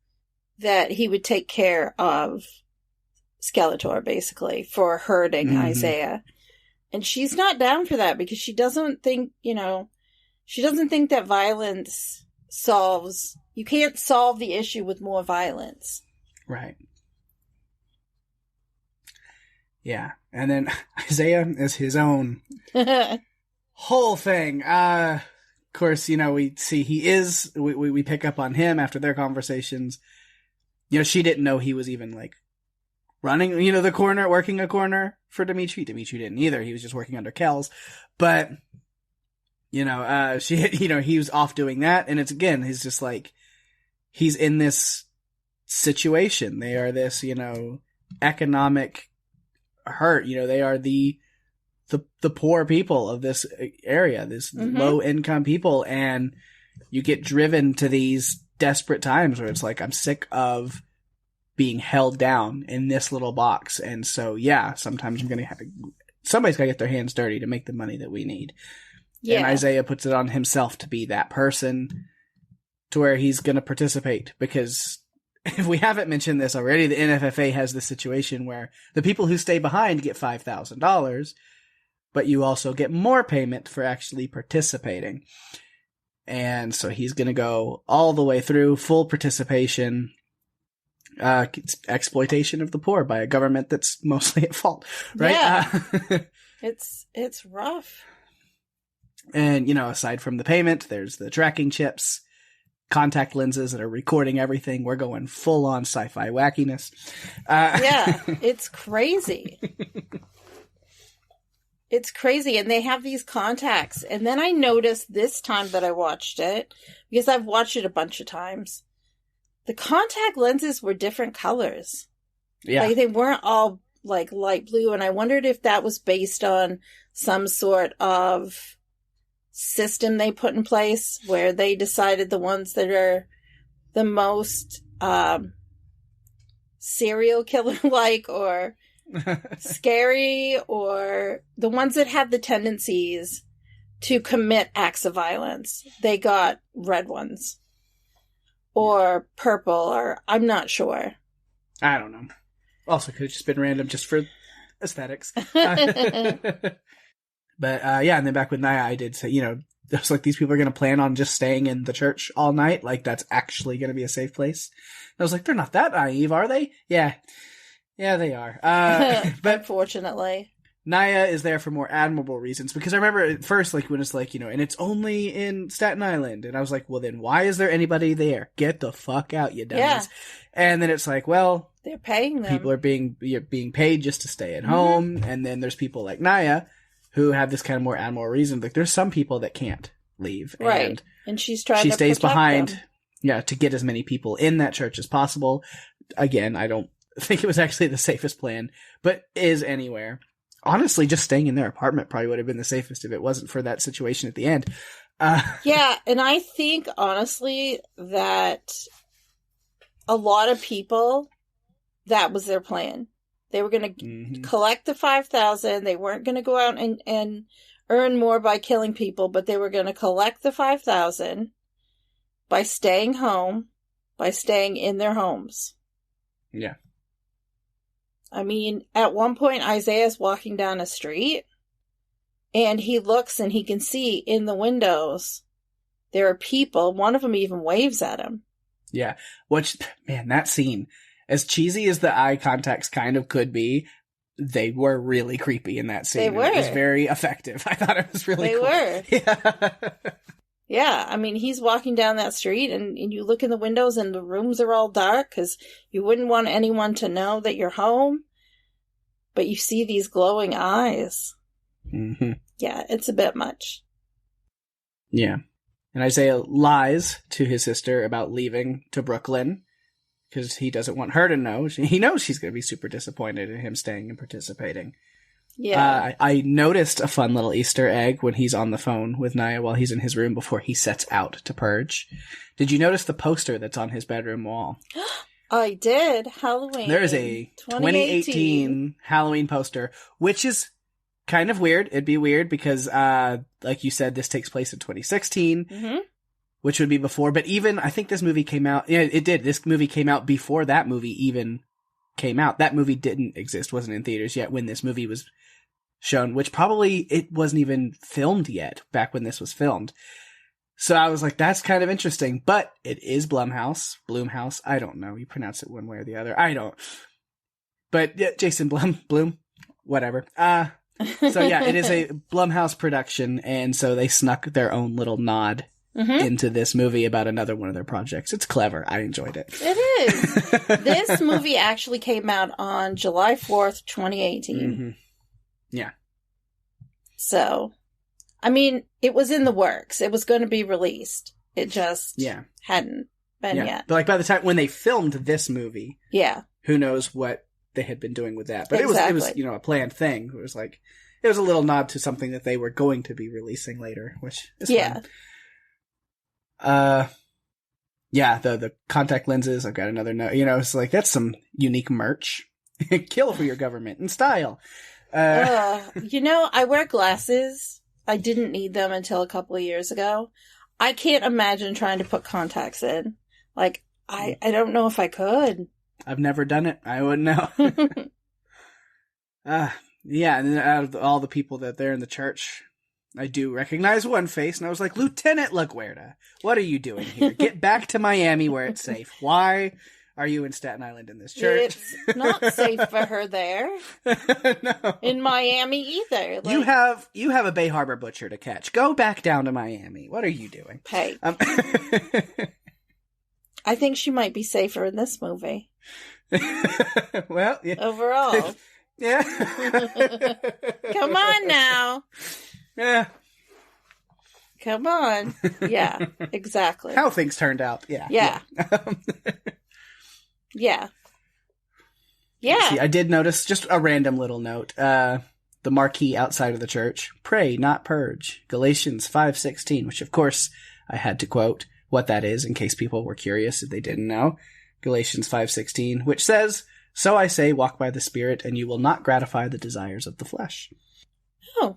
Speaker 3: that he would take care of Skeletor, basically, for hurting Isaiah. And she's not down for that because she doesn't think, she doesn't think that violence you can't solve the issue with more violence. Right.
Speaker 2: Yeah. And then Isaiah is his own whole thing. Of course, we see we pick up on him after their conversations. She didn't know he was even running, the corner, working a corner for Dmitri. Dmitri didn't either. He was just working under Kells. But, he was off doing that. And he's just he's in this situation. They are this, economic hurt. They are the poor people of this area, this low income people. And you get driven to these desperate times where it's I'm sick of being held down in this little box. And so, sometimes somebody's got to get their hands dirty to make the money that we need. Yeah. And Isaiah puts it on himself to be that person to where he's going to participate, because if we haven't mentioned this already, the NFFA has this situation where the people who stay behind get $5,000, but you also get more payment for actually participating. And so he's going to go all the way through, full participation, exploitation of the poor by a government that's mostly at fault, right?
Speaker 3: Yeah. It's rough.
Speaker 2: And, aside from the payment, there's the tracking chips, contact lenses that are recording everything. We're going full on sci-fi wackiness.
Speaker 3: It's crazy. It's crazy. And they have these contacts. And then I noticed this time that I watched it, because I've watched it a bunch of times, the contact lenses were different colors. Yeah. They weren't all light blue. And I wondered if that was based on some sort of system they put in place where they decided the ones that are the most serial killer or scary, or the ones that have the tendencies to commit acts of violence, they got red ones or purple, or I'm not sure.
Speaker 2: I don't know. Also could have just been random just for aesthetics. But, and then back with Naya, I did say, there's these people are going to plan on just staying in the church all night. That's actually going to be a safe place. And I was they're not that naive, are they? Yeah. Yeah, they are.
Speaker 3: But unfortunately.
Speaker 2: Naya is there for more admirable reasons, because I remember at first, when it's and it's only in Staten Island. And I was well, then why is there anybody there? Get the fuck out, you dummies. Yeah. And then it's well,
Speaker 3: they're paying them.
Speaker 2: People are being paid just to stay at home. And then there's people like Naya who have this kind of more admirable reason. There's some people that can't leave.
Speaker 3: Right. And she stays
Speaker 2: behind,
Speaker 3: them.
Speaker 2: To get as many people in that church as possible. Again, I don't think it was actually the safest plan, but is anywhere. Honestly, just staying in their apartment probably would have been the safest if it wasn't for that situation at the end.
Speaker 3: Yeah, and I think, honestly, that a lot of people, that was their plan. They were going to collect the $5,000. They weren't going to go out and earn more by killing people, but they were going to collect the $5,000 by staying home, by staying in their homes.
Speaker 2: Yeah.
Speaker 3: I mean, at one point, Isaiah's walking down a street, and he looks and he can see in the windows there are people. One of them even waves at him.
Speaker 2: Yeah. Which, man, that scene, as cheesy as the eye contacts kind of could be, they were really creepy in that scene.
Speaker 3: They were.
Speaker 2: It was very effective. I thought it was really cool.
Speaker 3: They were.
Speaker 2: Yeah.
Speaker 3: Yeah, I mean, he's walking down that street, and you look in the windows, and the rooms are all dark, because you wouldn't want anyone to know that you're home, but you see these glowing eyes.
Speaker 2: Mm-hmm.
Speaker 3: Yeah, it's a bit much.
Speaker 2: Yeah. And Isaiah lies to his sister about leaving to Brooklyn, because he doesn't want her to know. He knows she's going to be super disappointed in him staying and participating.
Speaker 3: Yeah.
Speaker 2: I noticed a fun little Easter egg when he's on the phone with Naya while he's in his room before he sets out to purge. Did you notice the poster that's on his bedroom wall?
Speaker 3: I did. Halloween.
Speaker 2: There is a 2018 Halloween poster, which is kind of weird. It'd be weird because, like you said, this takes place in 2016,
Speaker 3: mm-hmm.
Speaker 2: which would be before. But even, I think this movie came out, yeah, it did. This movie came out before that movie even came out. That movie didn't exist, wasn't in theaters yet when this movie was shown, which probably it wasn't even filmed yet back when this was filmed. So I was like, that's kind of interesting, but it is Blumhouse. I don't know. You pronounce it one way or the other. I don't. But yeah, Jason Bloom, whatever. So yeah, it is a Blumhouse production, and so they snuck their own little nod mm-hmm. into this movie about another one of their projects. It's clever. I enjoyed it.
Speaker 3: It is. This movie actually came out on July 4th, 2018.
Speaker 2: Mm-hmm. Yeah.
Speaker 3: So, I mean, it was in the works. It was going to be released. It just hadn't been yet.
Speaker 2: But like by the time when they filmed this movie, who knows what they had been doing with that. But
Speaker 3: exactly.
Speaker 2: it was, a planned thing. It was like, it was a little nod to something that they were going to be releasing later, which is fun. The contact lenses, I've got another note. It's like, that's some unique merch. Kill for your government in style.
Speaker 3: I wear glasses. I didn't need them until a couple of years ago. I can't imagine trying to put contacts in. Like, I don't know if I could.
Speaker 2: I've never done it. I wouldn't know. And then out of all the people that they're in the church, I do recognize one face, and I was like, Lieutenant LaGuardia, what are you doing here? Get back to Miami where it's safe. Why are you in Staten Island in this church?
Speaker 3: It's not safe for her there.
Speaker 2: No.
Speaker 3: In Miami either.
Speaker 2: Like, you have a Bay Harbor butcher to catch. Go back down to Miami. What are you doing?
Speaker 3: Hey. I think she might be safer in this movie.
Speaker 2: Well, yeah.
Speaker 3: Overall.
Speaker 2: Yeah.
Speaker 3: Come on now.
Speaker 2: Yeah.
Speaker 3: Come on. Yeah, exactly.
Speaker 2: How things turned out. Yeah.
Speaker 3: Yeah. Yeah. Yeah.
Speaker 2: See, I did notice just a random little note. The marquee outside of the church, pray, not purge. Galatians 5:16, which of course I had to quote what that is in case people were curious if they didn't know. Galatians 5:16, which says, "So I say, walk by the Spirit, and you will not gratify the desires of the flesh."
Speaker 3: Oh.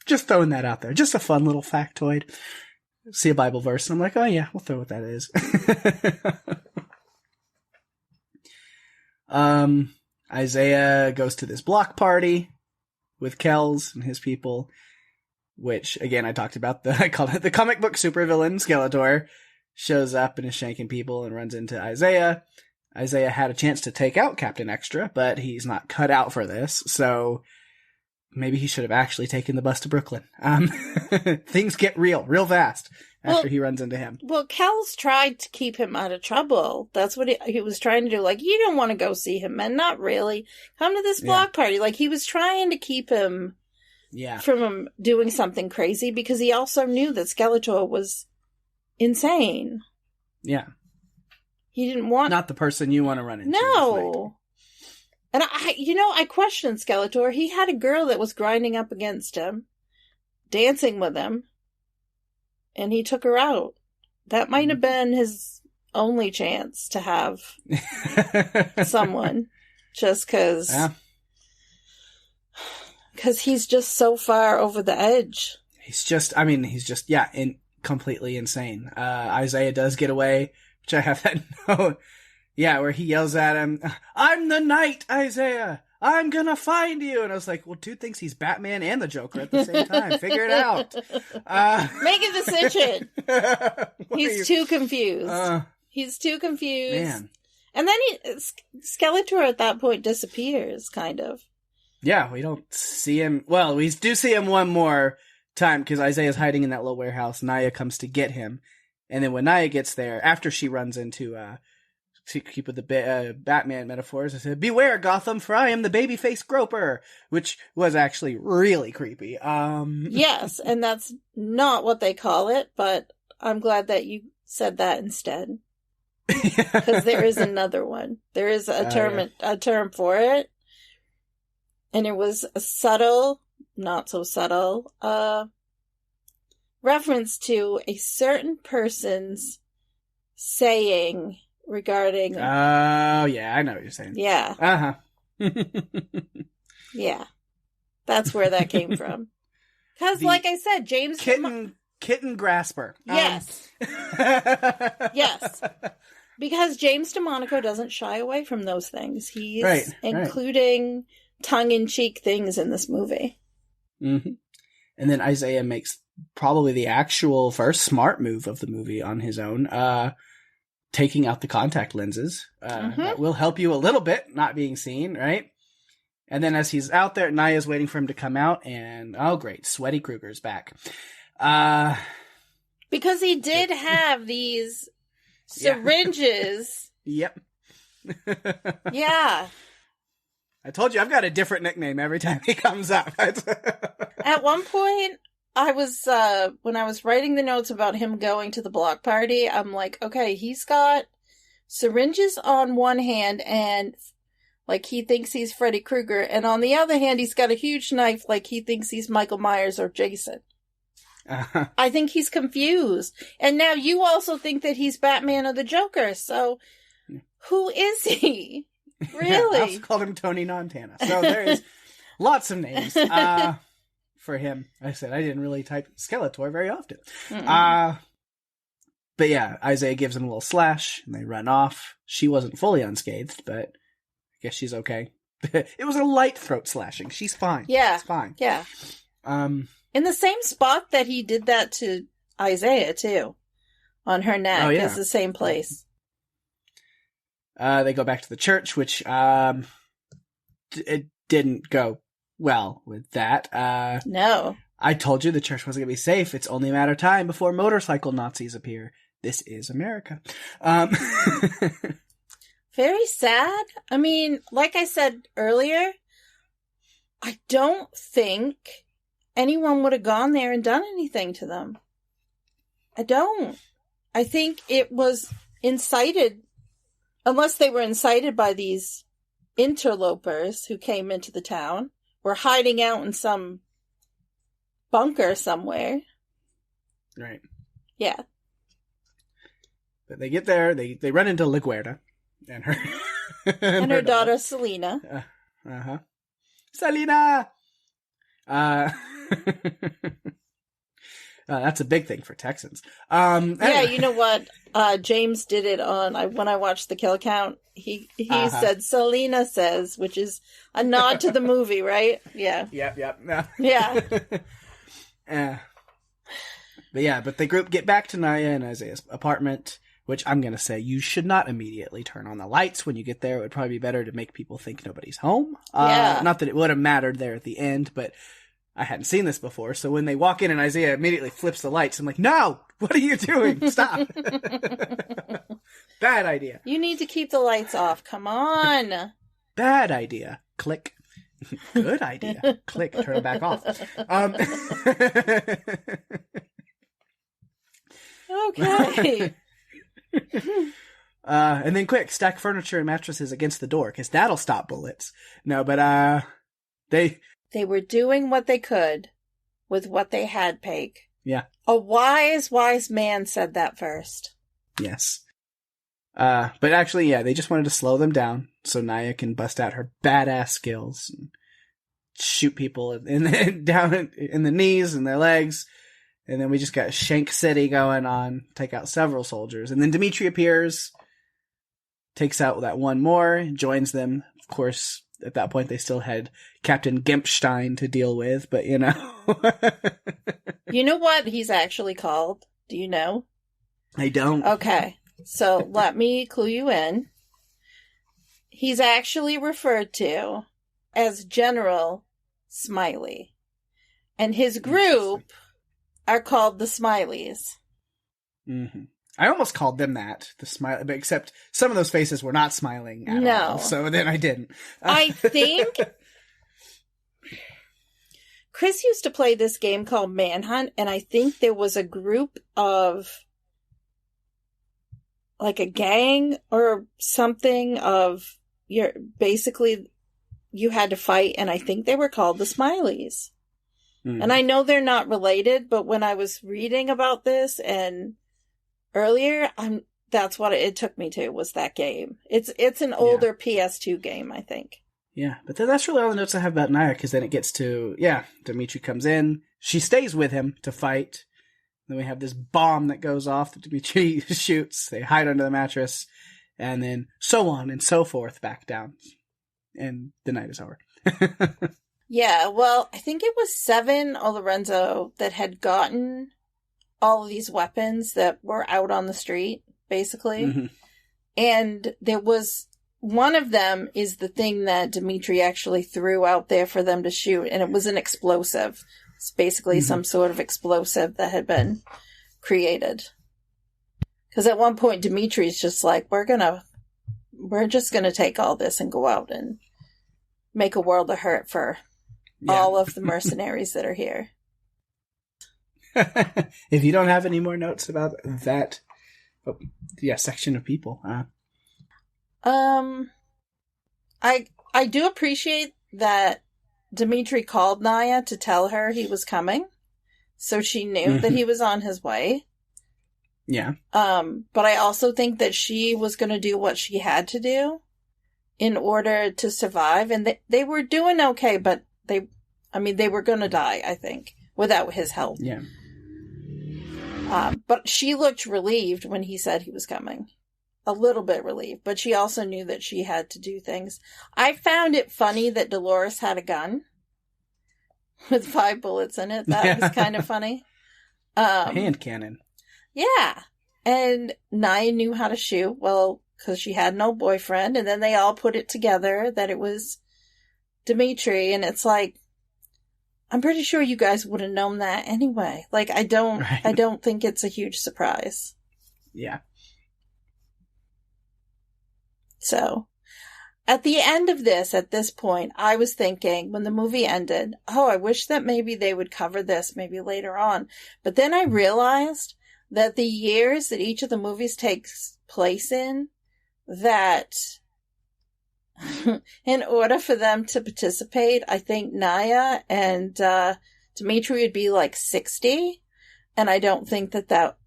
Speaker 2: Just throwing that out there. Just a fun little factoid. See a Bible verse, and I'm like, oh yeah, we'll throw what that is. Isaiah goes to this block party with Kells and his people, which, again, I talked about. I called it the comic book supervillain Skeletor. Shows up and is shanking people and runs into Isaiah. Isaiah had a chance to take out Captain Extra, but he's not cut out for this, so maybe he should have actually taken the bus to Brooklyn. Things get real fast after he runs into him.
Speaker 3: Well, Kells tried to keep him out of trouble. That's what he was trying to do. Like, you don't want to go see him, man. Not really. Come to this block party. Like, he was trying to keep him from him doing something crazy because he also knew that Skeletor was insane.
Speaker 2: Yeah.
Speaker 3: He didn't want...
Speaker 2: Not the person you want to run into.
Speaker 3: No. And I questioned Skeletor. He had a girl that was grinding up against him, dancing with him, and he took her out. That might have been his only chance to have someone, just because... Yeah. Because he's just so far over the edge. He's just
Speaker 2: completely insane. Isaiah does get away, which I have that note. Yeah, where he yells at him, "I'm the knight, Isaiah! I'm gonna find you. And I was like, well, dude thinks he's Batman and the Joker at the same time. Figure it out.
Speaker 3: Make a decision. He's too confused. He's too confused. Man. And then Skeletor at that point disappears, kind of.
Speaker 2: Yeah, we don't see him. Well, we do see him one more time because Isaiah's hiding in that little warehouse. Naya comes to get him. And then when Naya gets there, after she runs into, to keep with the Batman metaphors, I said, "Beware, Gotham, for I am the babyface groper," which was actually really creepy.
Speaker 3: Yes, and that's not what they call it, but I'm glad that you said that instead. Because there is another one. There is a term for it. And it was a subtle, not so subtle, reference to a certain person's saying regarding...
Speaker 2: Oh, yeah, I know what you're saying.
Speaker 3: Yeah.
Speaker 2: Uh-huh.
Speaker 3: Yeah. That's where that came from. Because, like I said, James...
Speaker 2: Kitten grasper.
Speaker 3: Yes. Yes. Because James DeMonaco doesn't shy away from those things. He's including tongue-in-cheek things in this movie.
Speaker 2: Mm-hmm. And then Isaiah makes probably the actual first smart move of the movie on his own, taking out the contact lenses. That will help you a little bit, not being seen, right? And then as he's out there, Naya's waiting for him to come out, and oh great, Sweaty Kruger's back.
Speaker 3: Because he did have these... syringes.
Speaker 2: Yep.
Speaker 3: Yeah.
Speaker 2: I told you I've got a different nickname every time he comes up.
Speaker 3: At one point, I was, when I was writing the notes about him going to the block party, I'm like, okay, he's got syringes on one hand and like he thinks he's Freddy Krueger, and on the other hand, he's got a huge knife like he thinks he's Michael Myers or Jason. I think he's confused. And now you also think that he's Batman or the Joker. So who is he? Really?
Speaker 2: I also called him Tony Montana. So there's lots of names for him. I said I didn't really type Skeletor very often. But yeah, Isaiah gives him a little slash and they run off. She wasn't fully unscathed, but I guess she's okay. It was a light throat slashing. She's fine.
Speaker 3: Yeah.
Speaker 2: It's fine.
Speaker 3: Yeah. In the same spot that he did that to Isaiah, too. On her neck. Oh, yeah. It's the same place.
Speaker 2: They go back to the church, which it didn't go well with that.
Speaker 3: No.
Speaker 2: I told you the church wasn't going to be safe. It's only a matter of time before motorcycle Nazis appear. This is America.
Speaker 3: Very sad. I mean, like I said earlier, I don't think anyone would have gone there and done anything to them. I don't. I think it was incited, unless they were incited by these interlopers who came into the town, were hiding out in some bunker somewhere.
Speaker 2: Right.
Speaker 3: Yeah.
Speaker 2: But they get there, they run into LaGuerta and her
Speaker 3: and her daughter Selena.
Speaker 2: Selena! That's a big thing for Texans.
Speaker 3: Yeah, you know what? James did it on when I watched the kill count. He said Selena says, which is a nod to the movie, right? Yeah.
Speaker 2: Yep.
Speaker 3: Yeah.
Speaker 2: But they get back to Naya and Isaiah's apartment, which I'm going to say you should not immediately turn on the lights when you get there. It would probably be better to make people think nobody's home.
Speaker 3: Yeah.
Speaker 2: Not that it would have mattered there at the end, but I hadn't seen this before. So when they walk in and Isaiah immediately flips the lights, I'm like, no, what are you doing? Stop. Bad idea.
Speaker 3: You need to keep the lights off. Come on.
Speaker 2: Bad idea. Click. Good idea. Click. Turn it back off.
Speaker 3: Okay.
Speaker 2: And then quick, stack furniture and mattresses against the door, because that'll stop bullets. No, but
Speaker 3: They were doing what they could with what they had, Pake.
Speaker 2: Yeah.
Speaker 3: A wise man said that first.
Speaker 2: Yes. But actually, yeah, they just wanted to slow them down so Naya can bust out her badass skills and shoot people down in the knees and their legs. And then we just got Shank City going on, take out several soldiers. And then Dimitri appears, takes out that one more, joins them. Of course, at that point they still had Captain Gimpstein to deal with, but you know.
Speaker 3: You know what he's actually called? Do you know?
Speaker 2: I don't.
Speaker 3: Okay, so let me clue you in. He's actually referred to as General Smiley. And his group are called the Smileys.
Speaker 2: Mm-hmm. I almost called them that, the smile, but except some of those faces were not smiling at all, so then I didn't.
Speaker 3: I think Chris used to play this game called Manhunt, and I think there was a group of, like a gang or something of, basically you had to fight, and I think they were called the Smileys. Mm. And I know they're not related, but when I was reading about this and earlier, that's what it took me to, was that game. It's an older PS2 game, I think.
Speaker 2: Yeah, but that's really all the notes I have about Naya, because then it gets to, Dimitri comes in, she stays with him to fight, then we have this bomb that goes off that Dimitri shoots, they hide under the mattress, and then so on and so forth back down, and the night is over.
Speaker 3: Yeah, well, I think it was Seven or Lorenzo that had gotten all of these weapons that were out on the street, basically. Mm-hmm. And there was, one of them is the thing that Dimitri actually threw out there for them to shoot, and it was an explosive. It's basically some sort of explosive that had been created. Because at one point, Dimitri's just like, we're just gonna take all this and go out and make a world of hurt for all of the mercenaries that are here.
Speaker 2: If you don't have any more notes about that, section of people,
Speaker 3: I do appreciate that Dimitri called Naya to tell her he was coming, so she knew that he was on his way.
Speaker 2: Yeah.
Speaker 3: But I also think that she was going to do what she had to do in order to survive, and they were doing okay, but they were going to die, I think, without his help.
Speaker 2: Yeah.
Speaker 3: But she looked relieved when he said he was coming. A little bit relieved, but she also knew that she had to do things. I found it funny that Dolores had a gun with 5 bullets in it. That was kind of funny.
Speaker 2: Hand cannon.
Speaker 3: Yeah. And Naya knew how to shoot, well, because she had no boyfriend, and then they all put it together that it was Dimitri, and it's like, I'm pretty sure you guys would have known that anyway. Like, I don't think it's a huge surprise.
Speaker 2: Yeah.
Speaker 3: So, at the end of this, at this point, I was thinking, when the movie ended, I wish that maybe they would cover this maybe later on. But then I realized that the years that each of the movies takes place in, that in order for them to participate, I think Naya and Dimitri would be like 60. And I don't think that,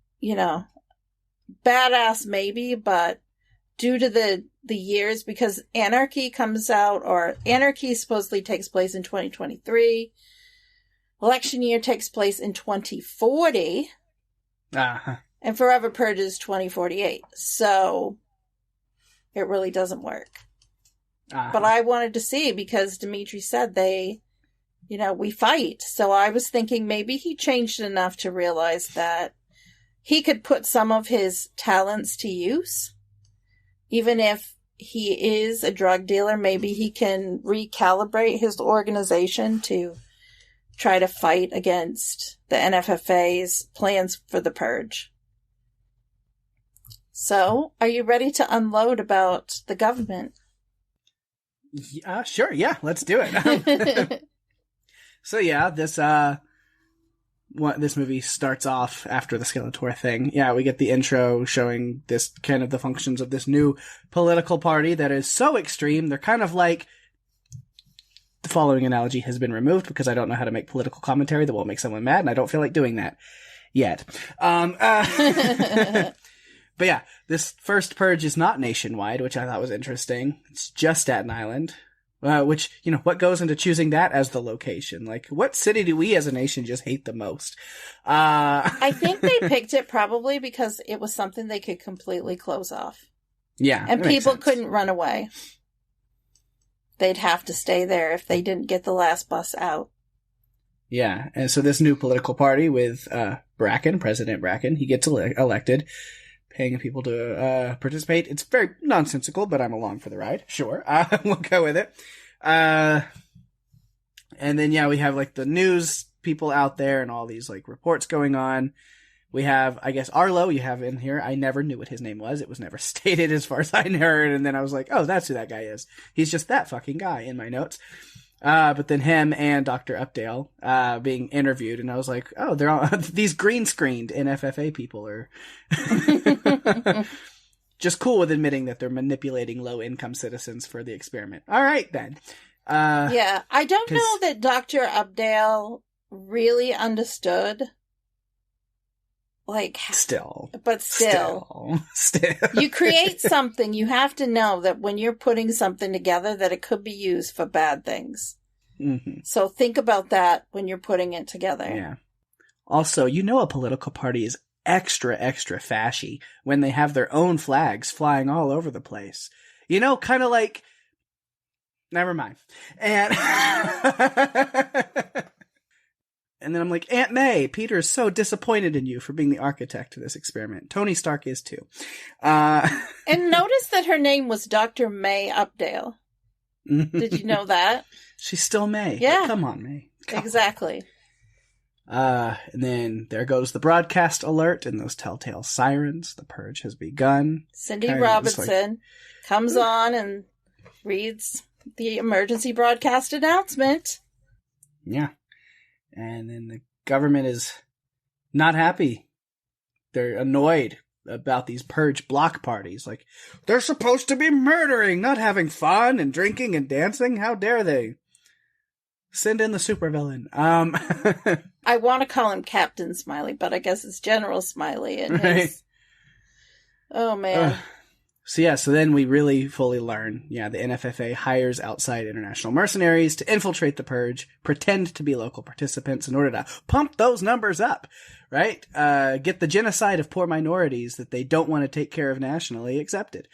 Speaker 3: badass maybe, but due to the years, because Anarchy supposedly takes place in 2023. Election year takes place in 2040.
Speaker 2: Uh-huh.
Speaker 3: And Forever Purge is 2048. So it really doesn't work. Uh-huh. But I wanted to see, because Dimitri said we fight. So I was thinking maybe he changed enough to realize that he could put some of his talents to use. Even if he is a drug dealer, maybe he can recalibrate his organization to try to fight against the NFFA's plans for the Purge. So, are you ready to unload about the government?
Speaker 2: Sure, yeah, let's do it. So yeah, this movie starts off after the Skeletor thing. Yeah, we get the intro showing this kind of the functions of this new political party that is so extreme. They're kind of like, the following analogy has been removed because I don't know how to make political commentary that will make someone mad, and I don't feel like doing that yet. But yeah, this First Purge is not nationwide, which I thought was interesting. It's just Staten Island. Which, what goes into choosing that as the location? Like, what city do we as a nation just hate the most?
Speaker 3: I think they picked it probably because it was something they could completely close off.
Speaker 2: Yeah.
Speaker 3: And people couldn't run away. they'd have to stay there if they didn't get the last bus out.
Speaker 2: Yeah, and so this new political party with Bracken, President Bracken, he gets elected, paying people to participate. It's very nonsensical, but I'm along for the ride. Sure, we'll go with it. And then, yeah, we have, like, the news people out there and all these, like, reports going on. We have, I guess, Arlo, you have in here. I never knew what his name was. It was never stated as far as I heard. And then I was like, oh, that's who that guy is. He's just that fucking guy in my notes. But then him and Dr. Updale, being interviewed. And I was like, oh, they're all, these green screened NFFA people are just cool with admitting that they're manipulating low income citizens for the experiment. All right, then.
Speaker 3: Yeah, I don't know that Dr. Updale really understood. Like, still. You create something, you have to know that when you're putting something together that it could be used for bad things. Mm-hmm. So think about that when you're putting it together.
Speaker 2: Yeah. Also, a political party is extra fashy when they have their own flags flying all over the place. Kind of like... Never mind. And... And then I'm like, Aunt May, Peter is so disappointed in you for being the architect to this experiment. Tony Stark is too.
Speaker 3: And notice that her name was Dr. May Updale. Did you know that?
Speaker 2: She's still May.
Speaker 3: Yeah.
Speaker 2: Come on, May.
Speaker 3: Exactly.
Speaker 2: And then there goes the broadcast alert and those telltale sirens. The purge has begun.
Speaker 3: Cindy Robinson comes on and reads the emergency broadcast announcement.
Speaker 2: Yeah. And then the government is not happy. They're annoyed about these purge block parties. Like, they're supposed to be murdering, not having fun and drinking and dancing. How dare they? Send in the supervillain.
Speaker 3: I want to call him Captain Smiley, but I guess it's General Smiley. And his... Oh, man.
Speaker 2: So then we really fully learn, the NFFA hires outside international mercenaries to infiltrate the purge, pretend to be local participants in order to pump those numbers up, right? Get the genocide of poor minorities that they don't want to take care of nationally accepted.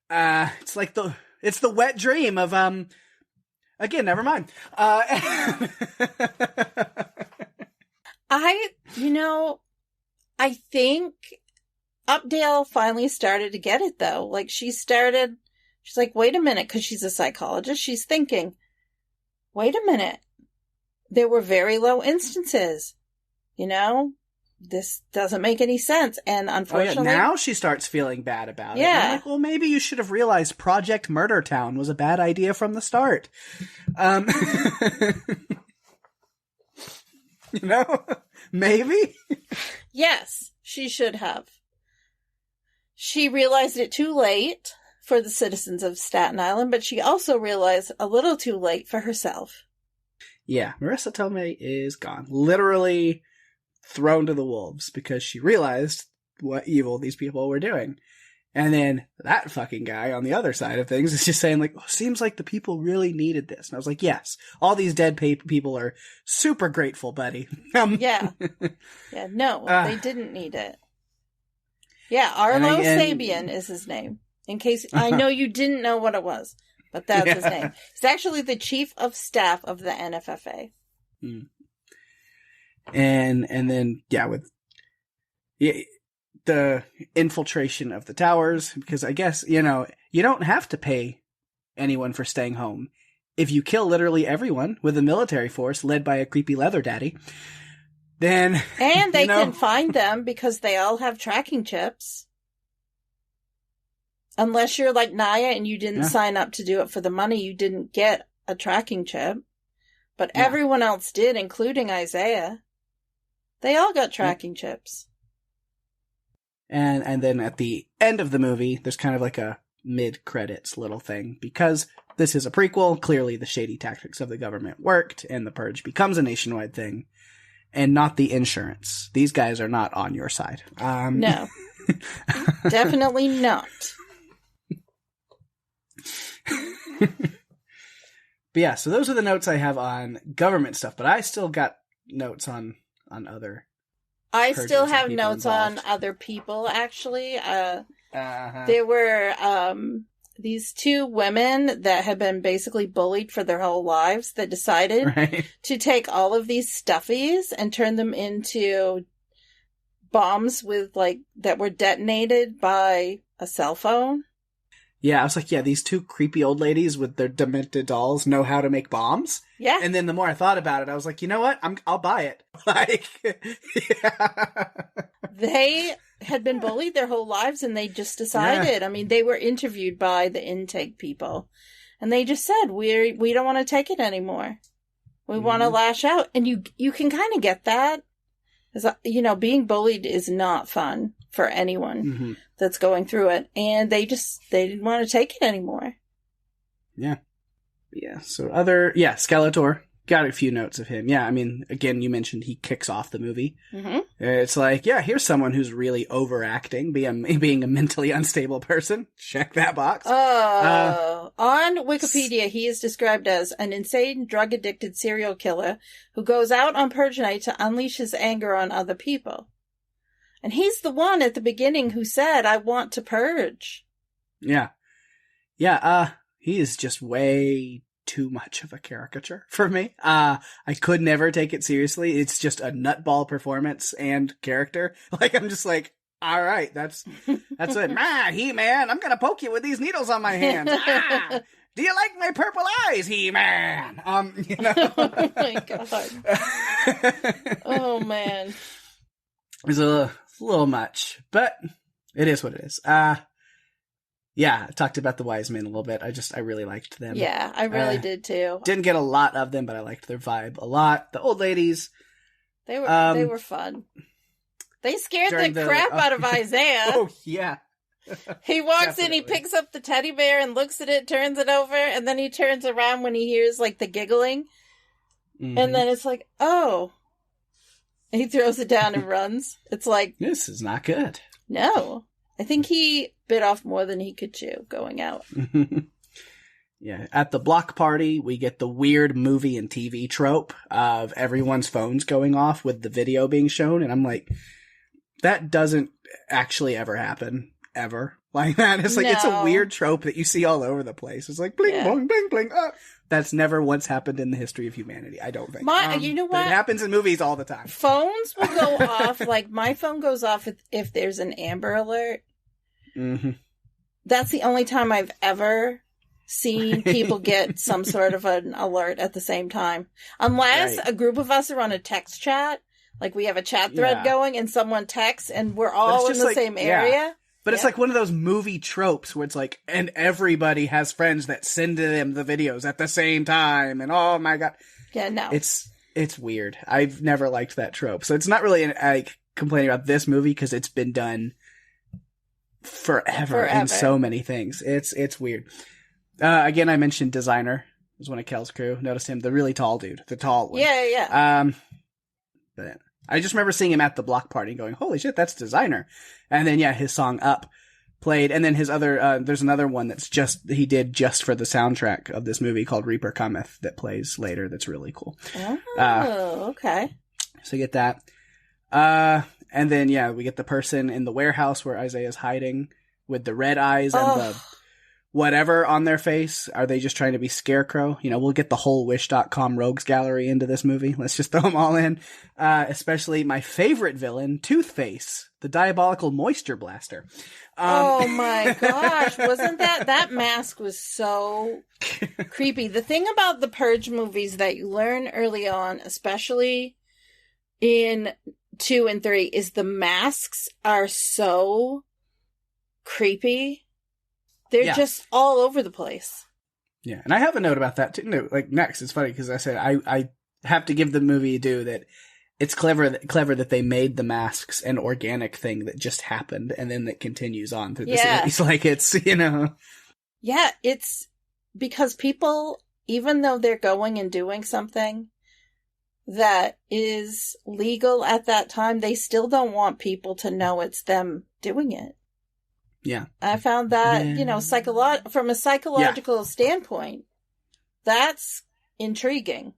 Speaker 2: It's like it's the wet dream of, again, never mind. I
Speaker 3: think Updale finally started to get it, though. Like, she's like, wait a minute, because she's a psychologist. She's thinking, wait a minute. There were very low instances. This doesn't make any sense. And unfortunately...
Speaker 2: now she starts feeling bad about it.
Speaker 3: Yeah.
Speaker 2: I'm like, well, maybe you should have realized Project Murder Town was a bad idea from the start. Maybe?
Speaker 3: Yes, she should have. She realized it too late for the citizens of Staten Island, but she also realized a little too late for herself.
Speaker 2: Yeah, Marissa Tomei is gone. Literally thrown to the wolves because she realized what evil these people were doing. And then that fucking guy on the other side of things is just saying, like, seems like the people really needed this. And I was like, yes, all these dead people are super grateful, buddy.
Speaker 3: Yeah. Yeah, no, they didn't need it. Yeah, Arlo Sabian is his name. In case, I know you didn't know what it was, but that's his name. He's actually the chief of staff of the NFFA.
Speaker 2: And then, with the infiltration of the towers, because I guess, you don't have to pay anyone for staying home. If you kill literally everyone with a military force led by a creepy leather daddy, then...
Speaker 3: And they can find them because they all have tracking chips. Unless you're like Naya and you didn't sign up to do it for the money, you didn't get a tracking chip. But everyone else did, including Isaiah. They all got tracking chips.
Speaker 2: And then at the end of the movie, there's kind of like a mid-credits little thing. Because this is a prequel, clearly the shady tactics of the government worked, and the purge becomes a nationwide thing. And not the insurance. These guys are not on your side.
Speaker 3: No. Definitely not.
Speaker 2: But yeah, so those are the notes I have on government stuff, but I still got notes on other.
Speaker 3: I still have notes involved. On other people, actually. There were these two women that had been basically bullied for their whole lives that decided to take all of these stuffies and turn them into bombs with that were detonated by a cell phone.
Speaker 2: Yeah, I was like, yeah, these two creepy old ladies with their demented dolls know how to make bombs.
Speaker 3: Yeah.
Speaker 2: And then the more I thought about it, I was like, you know what? I'll buy it. Yeah.
Speaker 3: They had been bullied their whole lives and they just decided. Yeah. I mean, they were interviewed by the intake people and they just said, we don't want to take it anymore. We want to lash out. And you can kind of get that. Being bullied is not fun for anyone that's going through it. And they didn't want to take it anymore. Yeah.
Speaker 2: Yeah. So Skeletor. Got a few notes of him. Yeah, I mean, again, you mentioned he kicks off the movie. Mm-hmm. It's like, yeah, here's someone who's really overacting, being a mentally unstable person. Check that box.
Speaker 3: On Wikipedia, he is described as an insane, drug-addicted serial killer who goes out on purge night to unleash his anger on other people. And he's the one at the beginning who said, I want to purge.
Speaker 2: Yeah. Yeah, he is just way too much of a caricature for me. I could never take it seriously. It's just a nutball performance and character. I'm just like, all right, that's it. He-Man, I'm gonna poke you with these needles on my hands. Do you like my purple eyes, He-Man?
Speaker 3: Oh my god. Oh man.
Speaker 2: It's a little much, but it is what it is. Yeah, I talked about the Wise Men a little bit. I really liked them.
Speaker 3: Yeah, I really did too.
Speaker 2: Didn't get a lot of them, but I liked their vibe a lot. The old ladies.
Speaker 3: They were fun. They scared the crap out of Isaiah.
Speaker 2: Oh, yeah.
Speaker 3: He walks in, he picks up the teddy bear and looks at it, turns it over, and then he turns around when he hears the giggling. Mm-hmm. And then it's like, oh. And he throws it down and runs. It's like,
Speaker 2: this is not good.
Speaker 3: No. I think he bit off more than he could chew going out.
Speaker 2: Yeah. At the block party, we get the weird movie and TV trope of everyone's phones going off with the video being shown. And I'm like, that doesn't actually ever happen. Ever. Like that. It's it's a weird trope that you see all over the place. It's like, bling, bling, bling, bling. That's never once happened in the history of humanity, I don't think.
Speaker 3: You know what?
Speaker 2: It happens in movies all the time.
Speaker 3: Phones will go off. My phone goes off if there's an Amber Alert. Mm-hmm. That's the only time I've ever seen people get some sort of an alert at the same time. Unless a group of us are on a text chat. We have a chat thread going and someone texts and we're all in the same area. Yeah.
Speaker 2: But it's one of those movie tropes where it's and everybody has friends that send to them the videos at the same time, and oh my god. Yeah, no. It's weird. I've never liked that trope. So it's not really complaining about this movie because it's been done forever in so many things. It's weird. Again, I mentioned Designer was one of Kel's crew. Noticed him, the really tall dude, the tall one.
Speaker 3: Yeah.
Speaker 2: But I just remember seeing him at the block party and going, holy shit, that's Designer. And then, his song Up played. And then his other, there's another one he did just for the soundtrack of this movie called Reaper Cometh that plays later. That's really cool.
Speaker 3: Oh, okay.
Speaker 2: So you get that. And then, we get the person in the warehouse where Isaiah's hiding with the red eyes and the whatever on their face. Are they just trying to be Scarecrow? We'll get the whole Wish.com rogues gallery into this movie. Let's just throw them all in. Especially my favorite villain, Toothface, the diabolical moisture blaster.
Speaker 3: Oh my gosh. Wasn't that mask was so creepy. The thing about the Purge movies that you learn early on, especially in 2 and 3, is the masks are so creepy. They're just all over the place.
Speaker 2: Yeah, and I have a note about that too. No, next, it's funny because I said I have to give the movie due that it's clever that they made the masks an organic thing that just happened and then that continues on through the series. It's
Speaker 3: Yeah, it's because people, even though they're going and doing something that is legal at that time, they still don't want people to know it's them doing it.
Speaker 2: Yeah.
Speaker 3: I found that, from a psychological standpoint, that's intriguing.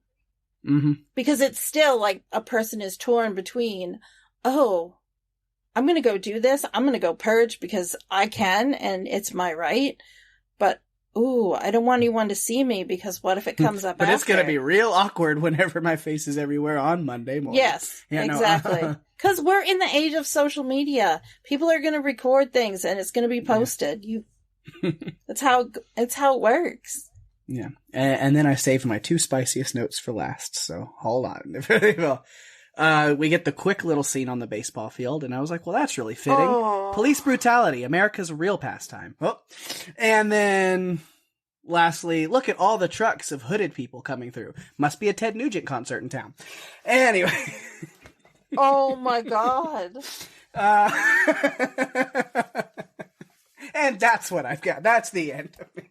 Speaker 3: Mm-hmm. Because it's still a person is torn between, I'm going to go do this. I'm going to go purge because I can and it's my right. But, ooh, I don't want anyone to see me because what if it comes up
Speaker 2: But
Speaker 3: after?
Speaker 2: it's going to be real awkward whenever my face is everywhere on Monday morning.
Speaker 3: Yes, exactly. Because we're in the age of social media. People are going to record things and it's going to be posted. It's how it works.
Speaker 2: Yeah. And then I saved my 2 spiciest notes for last, so hold on. We get the quick little scene on the baseball field, and I was like, well, that's really fitting. Oh. Police brutality, America's real pastime. Oh. And then, lastly, look at all the trucks of hooded people coming through. Must be a Ted Nugent concert in town. Anyway.
Speaker 3: Oh my God.
Speaker 2: And that's what I've got. That's the end of me.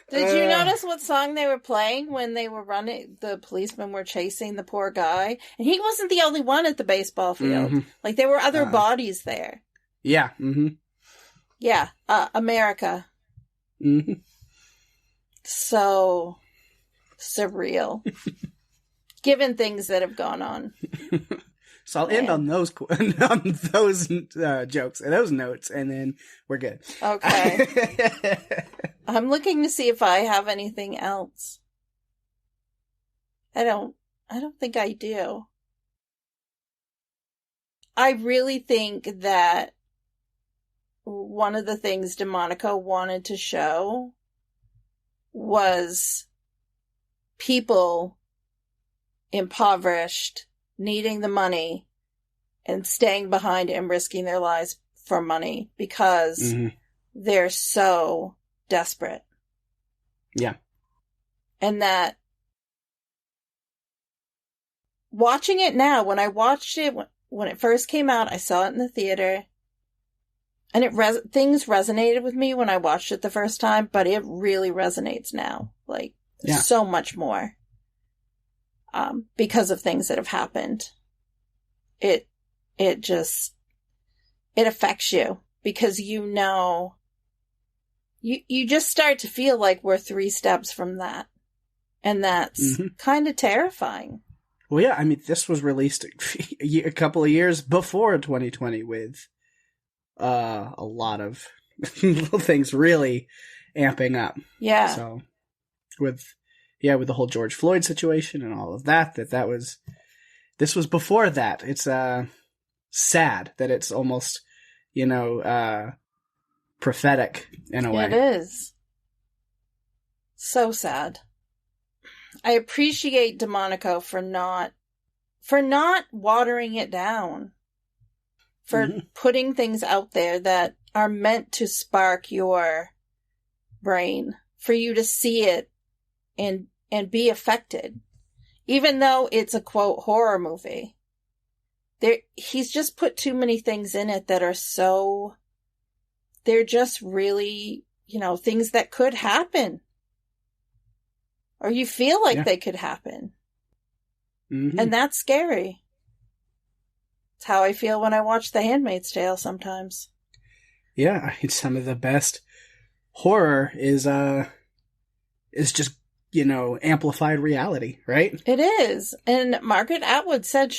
Speaker 3: Did you notice what song they were playing when they were running? The policemen were chasing the poor guy. And he wasn't the only one at the baseball field. Mm-hmm. Like, there were other bodies there.
Speaker 2: Yeah. Mm-hmm.
Speaker 3: Yeah. America.
Speaker 2: Mm-hmm.
Speaker 3: So surreal. Given things that have gone on.
Speaker 2: So I'll end on those jokes and those notes, and then we're good.
Speaker 3: Okay. I'm looking to see if I have anything else. I don't think I do. I really think that one of the things DeMonico wanted to show was people impoverished, needing the money, and staying behind and risking their lives for money because they're so desperate.
Speaker 2: Yeah.
Speaker 3: And that watching it now, when I watched it, when it first came out, I saw it in the theater, and things resonated with me when I watched it the first time, but it really resonates now. Like, so much more. Because of things that have happened. It affects you because you just start to feel like we're 3 steps from that. And that's kind of terrifying.
Speaker 2: Well, yeah, I mean, this was released a couple of years before 2020 with a lot of little things really amping up.
Speaker 3: Yeah.
Speaker 2: So, with the whole George Floyd situation and all of that this was before that. It's sad that it's almost, prophetic in a way.
Speaker 3: It is. So sad. I appreciate DeMonico for not watering it down. For putting things out there that are meant to spark your brain, for you to see it and be affected. Even though it's a, quote, horror movie. He's just put too many things in it that are so... They're just really, things that could happen. Or you feel like they could happen. Mm-hmm. And that's scary. It's how I feel when I watch The Handmaid's Tale sometimes.
Speaker 2: Yeah, some of the best horror is just, amplified reality, right?
Speaker 3: It is. And Margaret Atwood said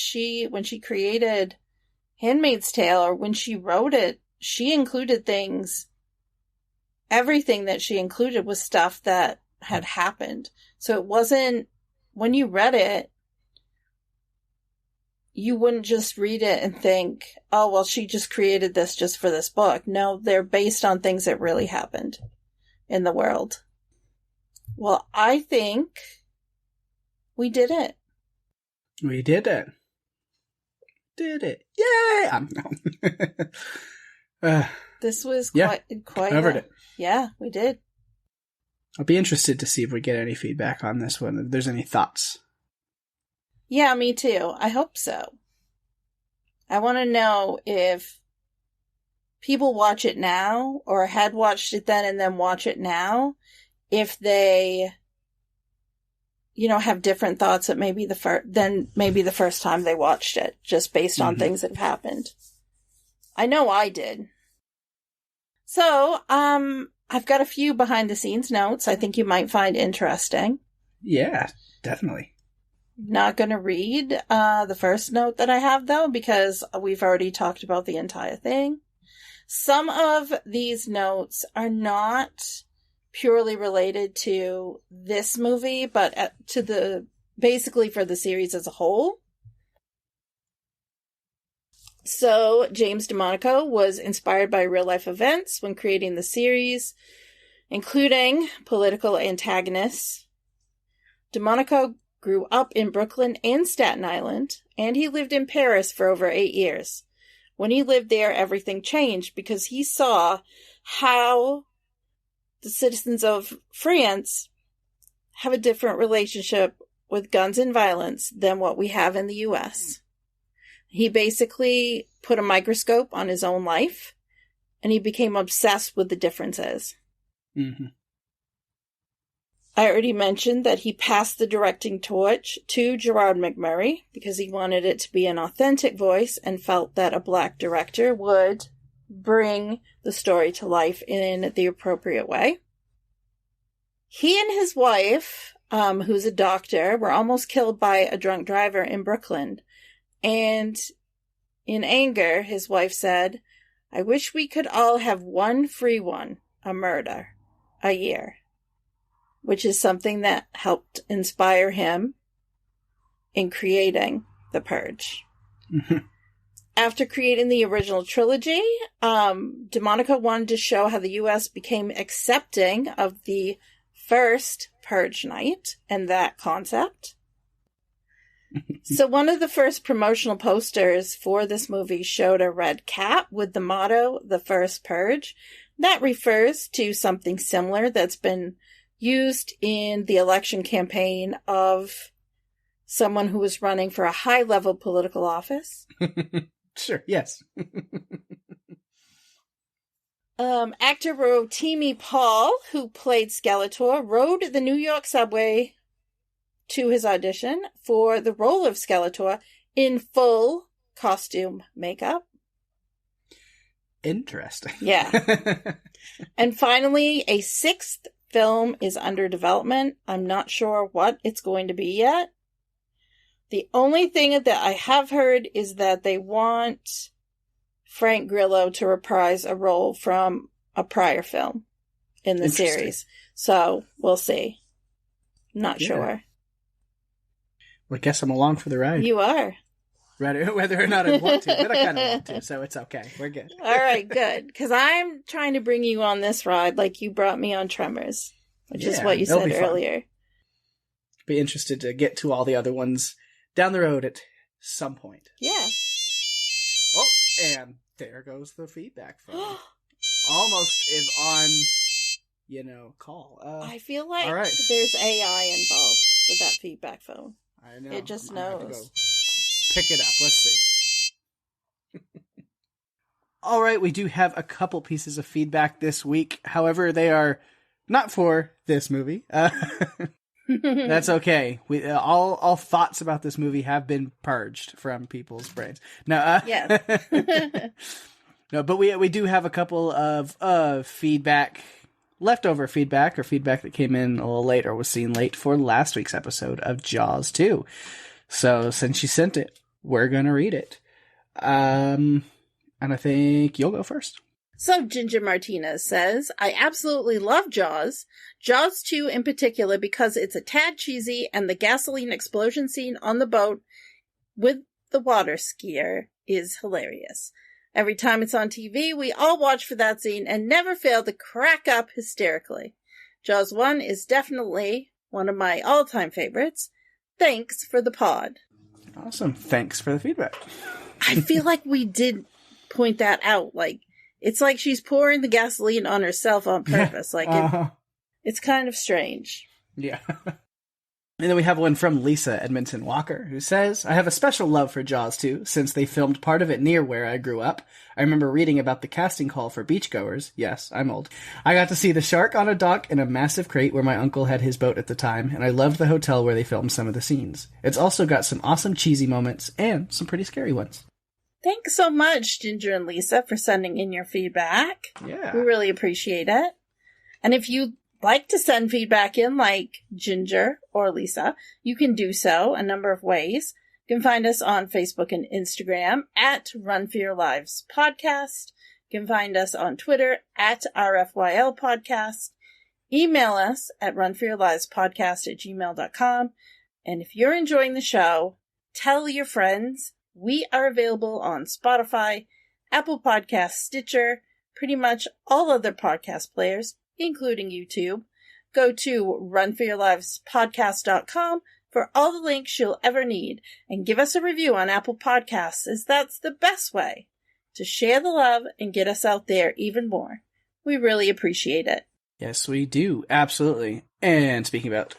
Speaker 3: when she created Handmaid's Tale, or when she wrote it, she included everything that she included was stuff that had happened. So it wasn't, when you read it, you wouldn't just read it and think, oh, well, she just created this just for this book. No, they're based on things that really happened in the world. Well, I think we did it.
Speaker 2: We did it. Did it. Yay!
Speaker 3: This was quite
Speaker 2: covered it.
Speaker 3: Yeah, we did.
Speaker 2: I'll be interested to see if we get any feedback on this one, if there's any thoughts.
Speaker 3: Yeah, me too. I hope so. I want to know if people watch it now, or had watched it then and then watch it now, if they, have different thoughts than maybe the first time they watched it, just based on things that have happened. I know I did. So, I've got a few behind the scenes notes I think you might find interesting.
Speaker 2: Yeah, definitely.
Speaker 3: Not going to read the first note that I have, though, because we've already talked about the entire thing. Some of these notes are not purely related to this movie, but basically for the series as a whole. So James DeMonaco was inspired by real-life events when creating the series, including political antagonists. DeMonaco grew up in Brooklyn and Staten Island, and he lived in Paris for over 8 years. When he lived there, everything changed because he saw how the citizens of France have a different relationship with guns and violence than what we have in the U.S. He basically put a microscope on his own life, and he became obsessed with the differences.
Speaker 2: Mm-hmm.
Speaker 3: I already mentioned that he passed the directing torch to Gerard McMurray because he wanted it to be an authentic voice and felt that a black director would bring the story to life in the appropriate way. He and his wife, who's a doctor, were almost killed by a drunk driver in Brooklyn. And in anger, his wife said, "I wish we could all have one free one, a murder, a year," which is something that helped inspire him in creating The Purge.
Speaker 2: Mm-hmm.
Speaker 3: After creating the original trilogy, DeMonaco wanted to show how the U.S. became accepting of the first Purge night and that concept. So one of the first promotional posters for this movie showed a red cat with the motto, "The First Purge." That refers to something similar that's been used in the election campaign of someone who was running for a high-level political office.
Speaker 2: Sure, yes.
Speaker 3: Actor Rotimi Paul, who played Skeletor, rode the New York subway to his audition for the role of Skeletor in full costume makeup.
Speaker 2: Interesting.
Speaker 3: Yeah. And finally, a sixth film is under development. I'm not sure what it's going to be yet. The only thing that I have heard is that they want Frank Grillo to reprise a role from a prior film in the series. So we'll see. Not sure.
Speaker 2: Well, I guess I'm along for the ride.
Speaker 3: You are.
Speaker 2: Whether or not I want to, but I kind of want to, so it's okay. We're good.
Speaker 3: All right, good. Because I'm trying to bring you on this ride like you brought me on Tremors, which is what you said earlier.
Speaker 2: Be interested to get to all the other ones down the road at some point.
Speaker 3: Yeah.
Speaker 2: Oh, and there goes the feedback phone. Almost is on, call.
Speaker 3: I feel like
Speaker 2: right.
Speaker 3: There's AI involved with that feedback phone.
Speaker 2: I know.
Speaker 3: It just knows.
Speaker 2: Pick it up. Let's see. All right, we do have a couple pieces of feedback this week. However, they are not for this movie. That's okay. We all thoughts about this movie have been purged from people's brains. No,
Speaker 3: yes.
Speaker 2: No, but we do have a couple of feedback, leftover feedback, or feedback that came in a little late or was seen late for last week's episode of Jaws 2. So since you sent it, we're gonna read it. And I think you'll go first.
Speaker 3: So Ginger Martinez says, "I absolutely love Jaws. Jaws 2 in particular because it's a tad cheesy and the gasoline explosion scene on the boat with the water skier is hilarious. Every time it's on TV, we all watch for that scene and never fail to crack up hysterically. Jaws 1 is definitely one of my all-time favorites. Thanks for the pod."
Speaker 2: Awesome. Thanks for the feedback.
Speaker 3: I feel like we did point that out. Like, it's like she's pouring the gasoline on herself on purpose. Like, it's kind of strange.
Speaker 2: Yeah. And then we have one from Lisa Edmonton Walker, who says, "I have a special love for Jaws 2, since they filmed part of it near where I grew up. I remember reading about the casting call for beachgoers. Yes, I'm old. I got to see the shark on a dock in a massive crate where my uncle had his boat at the time, and I loved the hotel where they filmed some of the scenes. It's also got some awesome cheesy moments and some pretty scary ones."
Speaker 3: Thanks so much, Ginger and Lisa, for sending in your feedback.
Speaker 2: Yeah.
Speaker 3: We really appreciate it. And if you'd like to send feedback in like Ginger or Lisa, you can do so a number of ways. You can find us on Facebook and Instagram at Run For Your Lives Podcast. You can find us on Twitter at RFYL Podcast. Email us at runforyourlivespodcast@gmail.com. And if you're enjoying the show, tell your friends. We are available on Spotify, Apple Podcasts, Stitcher, pretty much all other podcast players, including YouTube. Go to runforyourlivespodcast.com for all the links you'll ever need, and give us a review on Apple Podcasts, as that's the best way to share the love and get us out there even more. We really appreciate it.
Speaker 2: Yes, we do. Absolutely. And speaking about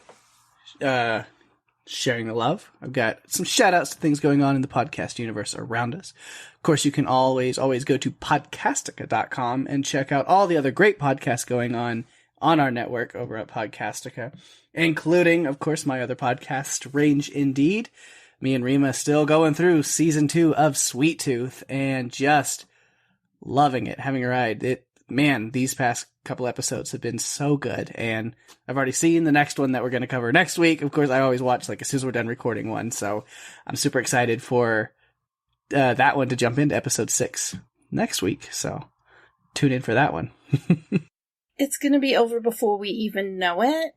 Speaker 2: sharing the love, I've got some shout outs to things going on in the podcast universe around us. Of course, you can always go to podcastica.com and check out all the other great podcasts going on our network over at Podcastica, including, of course, my other podcast, Range Indeed. Me and Rima still going through season 2 of Sweet Tooth and just loving it, having a ride. Man, these past couple episodes have been so good, and I've already seen the next one that we're going to cover next week. Of course, I always watch as soon as we're done recording one, so I'm super excited for that one to jump into episode 6 next week, so tune in for that one.
Speaker 3: It's going to be over before we even know it.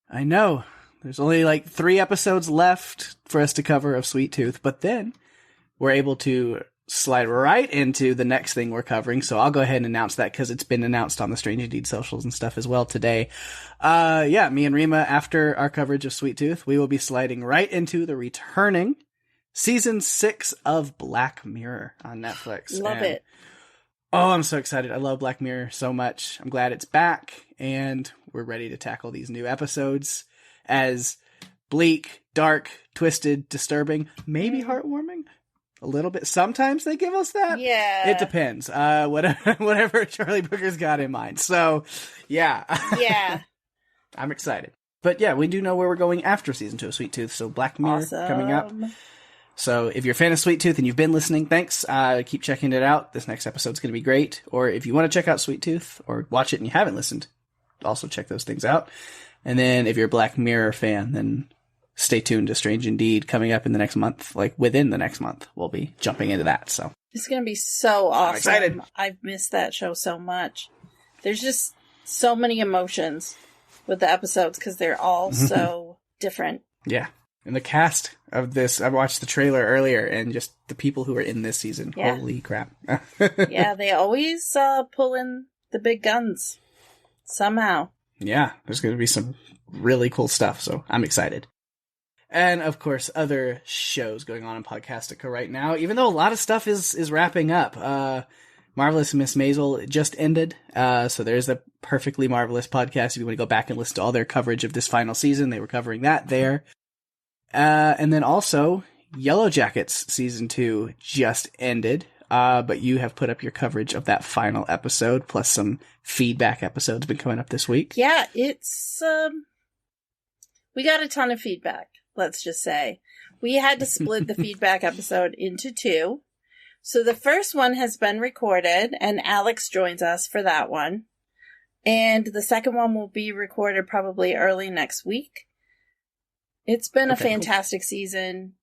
Speaker 2: I know. There's only 3 episodes left for us to cover of Sweet Tooth, but then we're able to slide right into the next thing we're covering. So I'll go ahead and announce that because it's been announced on the Strange Indeed socials and stuff as well today. Me and Rima, after our coverage of Sweet Tooth, we will be sliding right into the returning season 6 of Black Mirror on Netflix.
Speaker 3: Love it.
Speaker 2: Oh, I'm so excited. I love Black Mirror so much. I'm glad it's back, and we're ready to tackle these new episodes as bleak, dark, twisted, disturbing, maybe heartwarming. A little bit. Sometimes they give us that.
Speaker 3: Yeah.
Speaker 2: It depends. Whatever Charlie Brooker's got in mind. So, yeah.
Speaker 3: Yeah.
Speaker 2: I'm excited. But yeah, we do know where we're going after season 2 of Sweet Tooth. So Black Mirror coming up. So if you're a fan of Sweet Tooth and you've been listening, thanks. Keep checking it out. This next episode's going to be great. Or if you want to check out Sweet Tooth or watch it and you haven't listened, also check those things out. And then if you're a Black Mirror fan, then stay tuned to Strange Indeed coming up in the next month. Within the next month, we'll be jumping into that. So
Speaker 3: it's going to be so awesome.
Speaker 2: I'm excited.
Speaker 3: I've missed that show so much. There's just so many emotions with the episodes because they're all so different.
Speaker 2: Yeah. And the cast of this, I watched the trailer earlier, and just the people who are in this season. Yeah. Holy crap.
Speaker 3: Yeah, they always pull in the big guns. Somehow.
Speaker 2: Yeah, there's going to be some really cool stuff, so I'm excited. And, of course, other shows going on in Podcastica right now, even though a lot of stuff is wrapping up. Marvelous Miss Maisel just ended, so there's a Perfectly Marvelous podcast. If you want to go back and listen to all their coverage of this final season, they were covering that there. And then also, Yellow Jackets Season 2 just ended, but you have put up your coverage of that final episode, plus some feedback episodes been coming up this week.
Speaker 3: Yeah, it's, we got a ton of feedback, let's just say. We had to split the feedback episode into 2. So the first one has been recorded, and Alex joins us for that one. And the second one will be recorded probably early next week. It's been a fantastic season.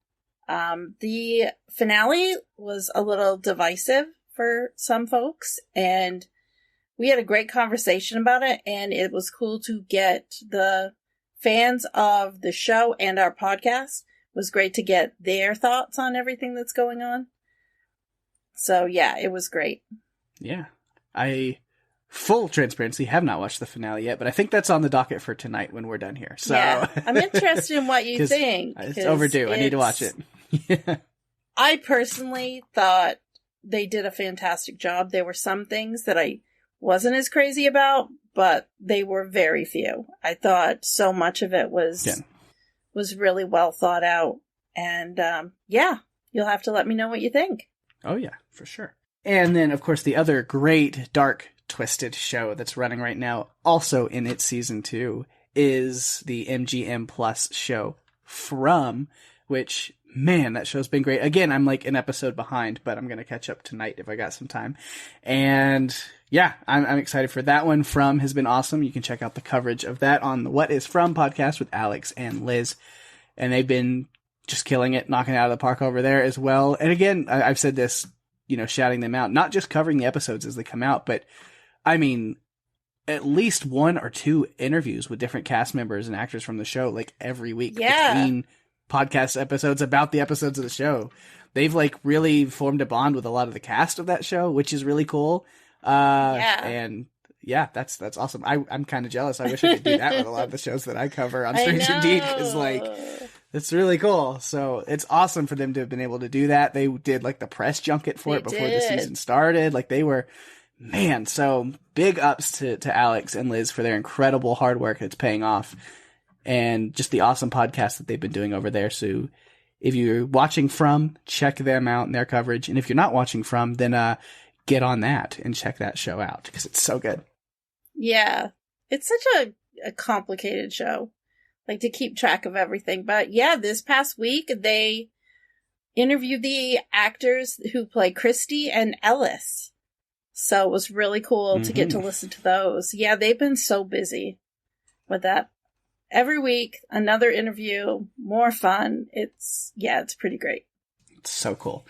Speaker 3: The finale was a little divisive for some folks, and we had a great conversation about it, and it was cool to get the fans of the show and our podcast. It was great to get their thoughts on everything that's going on. So, yeah, it was great.
Speaker 2: Yeah. Full transparency, have not watched the finale yet, but I think that's on the docket for tonight when we're done here. So
Speaker 3: yeah, I'm interested in what you think.
Speaker 2: It's overdue. I need to watch it. Yeah.
Speaker 3: I personally thought they did a fantastic job. There were some things that I wasn't as crazy about, but they were very few. I thought so much of it was really well thought out. And you'll have to let me know what you think.
Speaker 2: Oh yeah, for sure. And then, of course, the other great dark twisted show that's running right now, also in its season 2, is the MGM Plus show From, which, man, that show's been great. Again, I'm an episode behind, but I'm going to catch up tonight if I got some time. And yeah, I'm excited for that one. From has been awesome. You can check out the coverage of that on the What Is From podcast with Alex and Liz. And they've been just killing it, knocking it out of the park over there as well. And again, I've said this, shouting them out, not just covering the episodes as they come out, but I mean, at least 1 or 2 interviews with different cast members and actors from the show, like every week between podcast episodes about the episodes of the show. They've like really formed a bond with a lot of the cast of that show, which is really cool. And yeah, that's awesome. I'm kind of jealous. I wish I could do that with a lot of the shows that I cover on Strange Indeed, because like it's really cool. So it's awesome for them to have been able to do that. They did like the press junket for it before the season started. Like they were, man. So big ups to Alex and Liz for their incredible hard work that's paying off, and just the awesome podcast that they've been doing over there. So if you're watching from, check them out and their coverage. And if you're not watching from, then get on that and check that show out, because it's so good. Yeah.
Speaker 3: It's such a complicated show, like to keep track of everything. But yeah, this past week, they interviewed the actors who play Christy and Ellis. So it was really cool to get to listen to those. Yeah, they've been so busy with that. Every week, another interview, more fun. It's pretty great.
Speaker 2: It's so cool.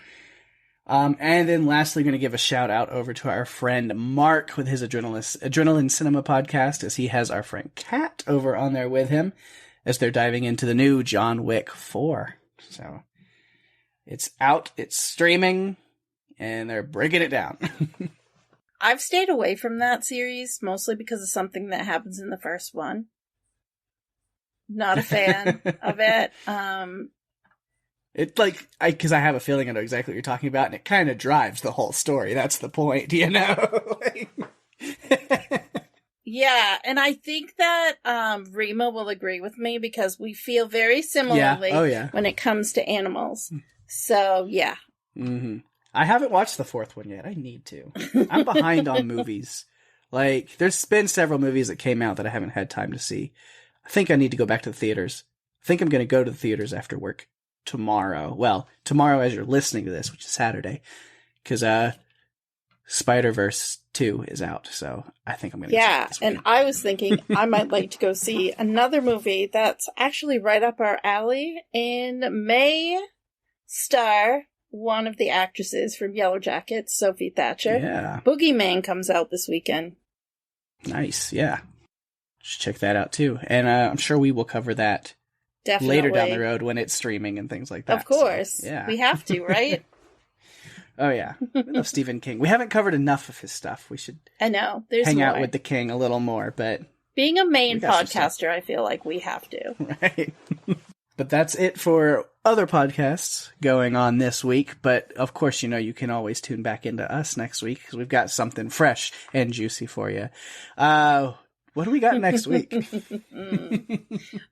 Speaker 2: And then lastly, going to give a shout out over to our friend Mark with his Adrenaline Cinema podcast, as he has our friend Kat over on there with him as they're diving into the new John Wick 4. So it's out, it's streaming, and they're breaking it down.
Speaker 3: I've stayed away from that series mostly because of something that happens in the first one. Not a fan of it.
Speaker 2: It's like, because I have a feeling I know exactly what you're talking about, and it kind of drives the whole story. That's the point, you know?
Speaker 3: Yeah, and I think that Rima will agree with me, because we feel very similarly when it comes to animals. So, yeah.
Speaker 2: Mm-hmm. I haven't watched the 4th one yet. I need to. I'm behind on movies. Like, there's been several movies that came out that I haven't had time to see. I think I need to go back to the theaters. I think I'm going to go to the theaters after work tomorrow. Well, tomorrow as you're listening to this, which is Saturday, because Spider-Verse 2 is out, so I think I'm going to see it this weekend.
Speaker 3: And I was thinking I might like to go see another movie that's actually right up our alley and may star one of the actresses from Yellow Jackets, Sophie Thatcher.
Speaker 2: Yeah.
Speaker 3: Boogeyman comes out this weekend.
Speaker 2: Nice, yeah. Should check that out too. And I'm sure we will cover that
Speaker 3: Definitely.
Speaker 2: Later down the road when it's streaming and things like that.
Speaker 3: Of course.
Speaker 2: So, yeah.
Speaker 3: We have to, right?
Speaker 2: Oh, yeah. We love Stephen King. We haven't covered enough of his stuff. We should
Speaker 3: hang
Speaker 2: more. Out with the King a little more, but...
Speaker 3: Being a main podcaster, I feel like we have to.
Speaker 2: Right. But that's it for other podcasts going on this week. But, of course, you can always tune back into us next week, because we've got something fresh and juicy for you. What do we got next week?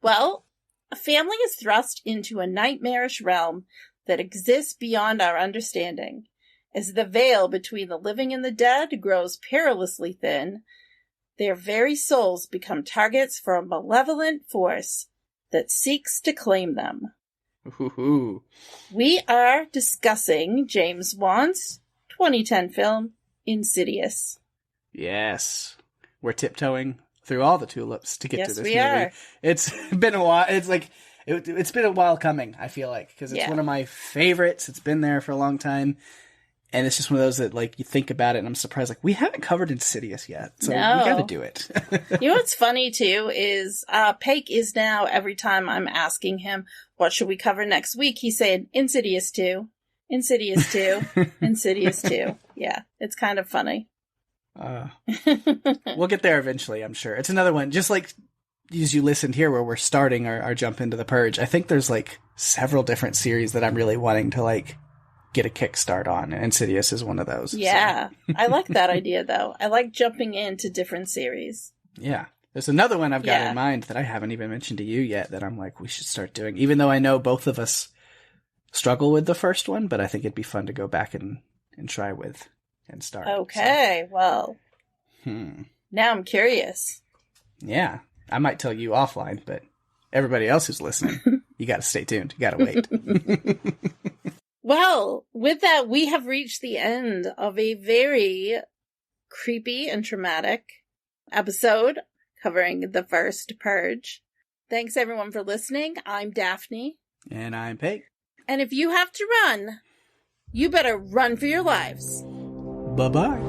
Speaker 3: Well... A family is thrust into a nightmarish realm that exists beyond our understanding. As the veil between the living and the dead grows perilously thin, their very souls become targets for a malevolent force that seeks to claim them.
Speaker 2: Ooh.
Speaker 3: We are discussing James Wan's 2010 film, Insidious.
Speaker 2: Yes. We're tiptoeing through all the tulips to get to this movie.
Speaker 3: Are.
Speaker 2: It's been a while. It's like it's been a while coming, I feel like, because it's one of my favorites. It's been there for a long time, and it's just one of those that, like, you think about it and I'm surprised, like, we haven't covered Insidious yet, so we got to do it.
Speaker 3: You know what's funny too is Pake is now, every time I'm asking him what should we cover next week, he's saying Insidious 2, Insidious 2, Insidious 2. Yeah, it's kind of funny.
Speaker 2: We'll get there eventually, I'm sure. It's another one, just like as you listened here, where we're starting our jump into the Purge. I think there's like several different series that I'm really wanting to like get a kickstart on, and Insidious is one of those.
Speaker 3: Yeah, so. I like that idea though. I like jumping into different series.
Speaker 2: Yeah. There's another one I've got in mind that I haven't even mentioned to you yet that I'm like, we should start doing, even though I know both of us struggle with the first one, but I think it'd be fun to go back and try with. And start.
Speaker 3: Okay, well, now I'm curious.
Speaker 2: Yeah, I might tell you offline, but everybody else who's listening, you got to stay tuned. You got to wait.
Speaker 3: Well, with that, we have reached the end of a very creepy and traumatic episode covering the First Purge. Thanks, everyone, for listening. I'm Daphne.
Speaker 2: And I'm Pake.
Speaker 3: And if you have to run, you better run for your lives.
Speaker 2: Bye-bye.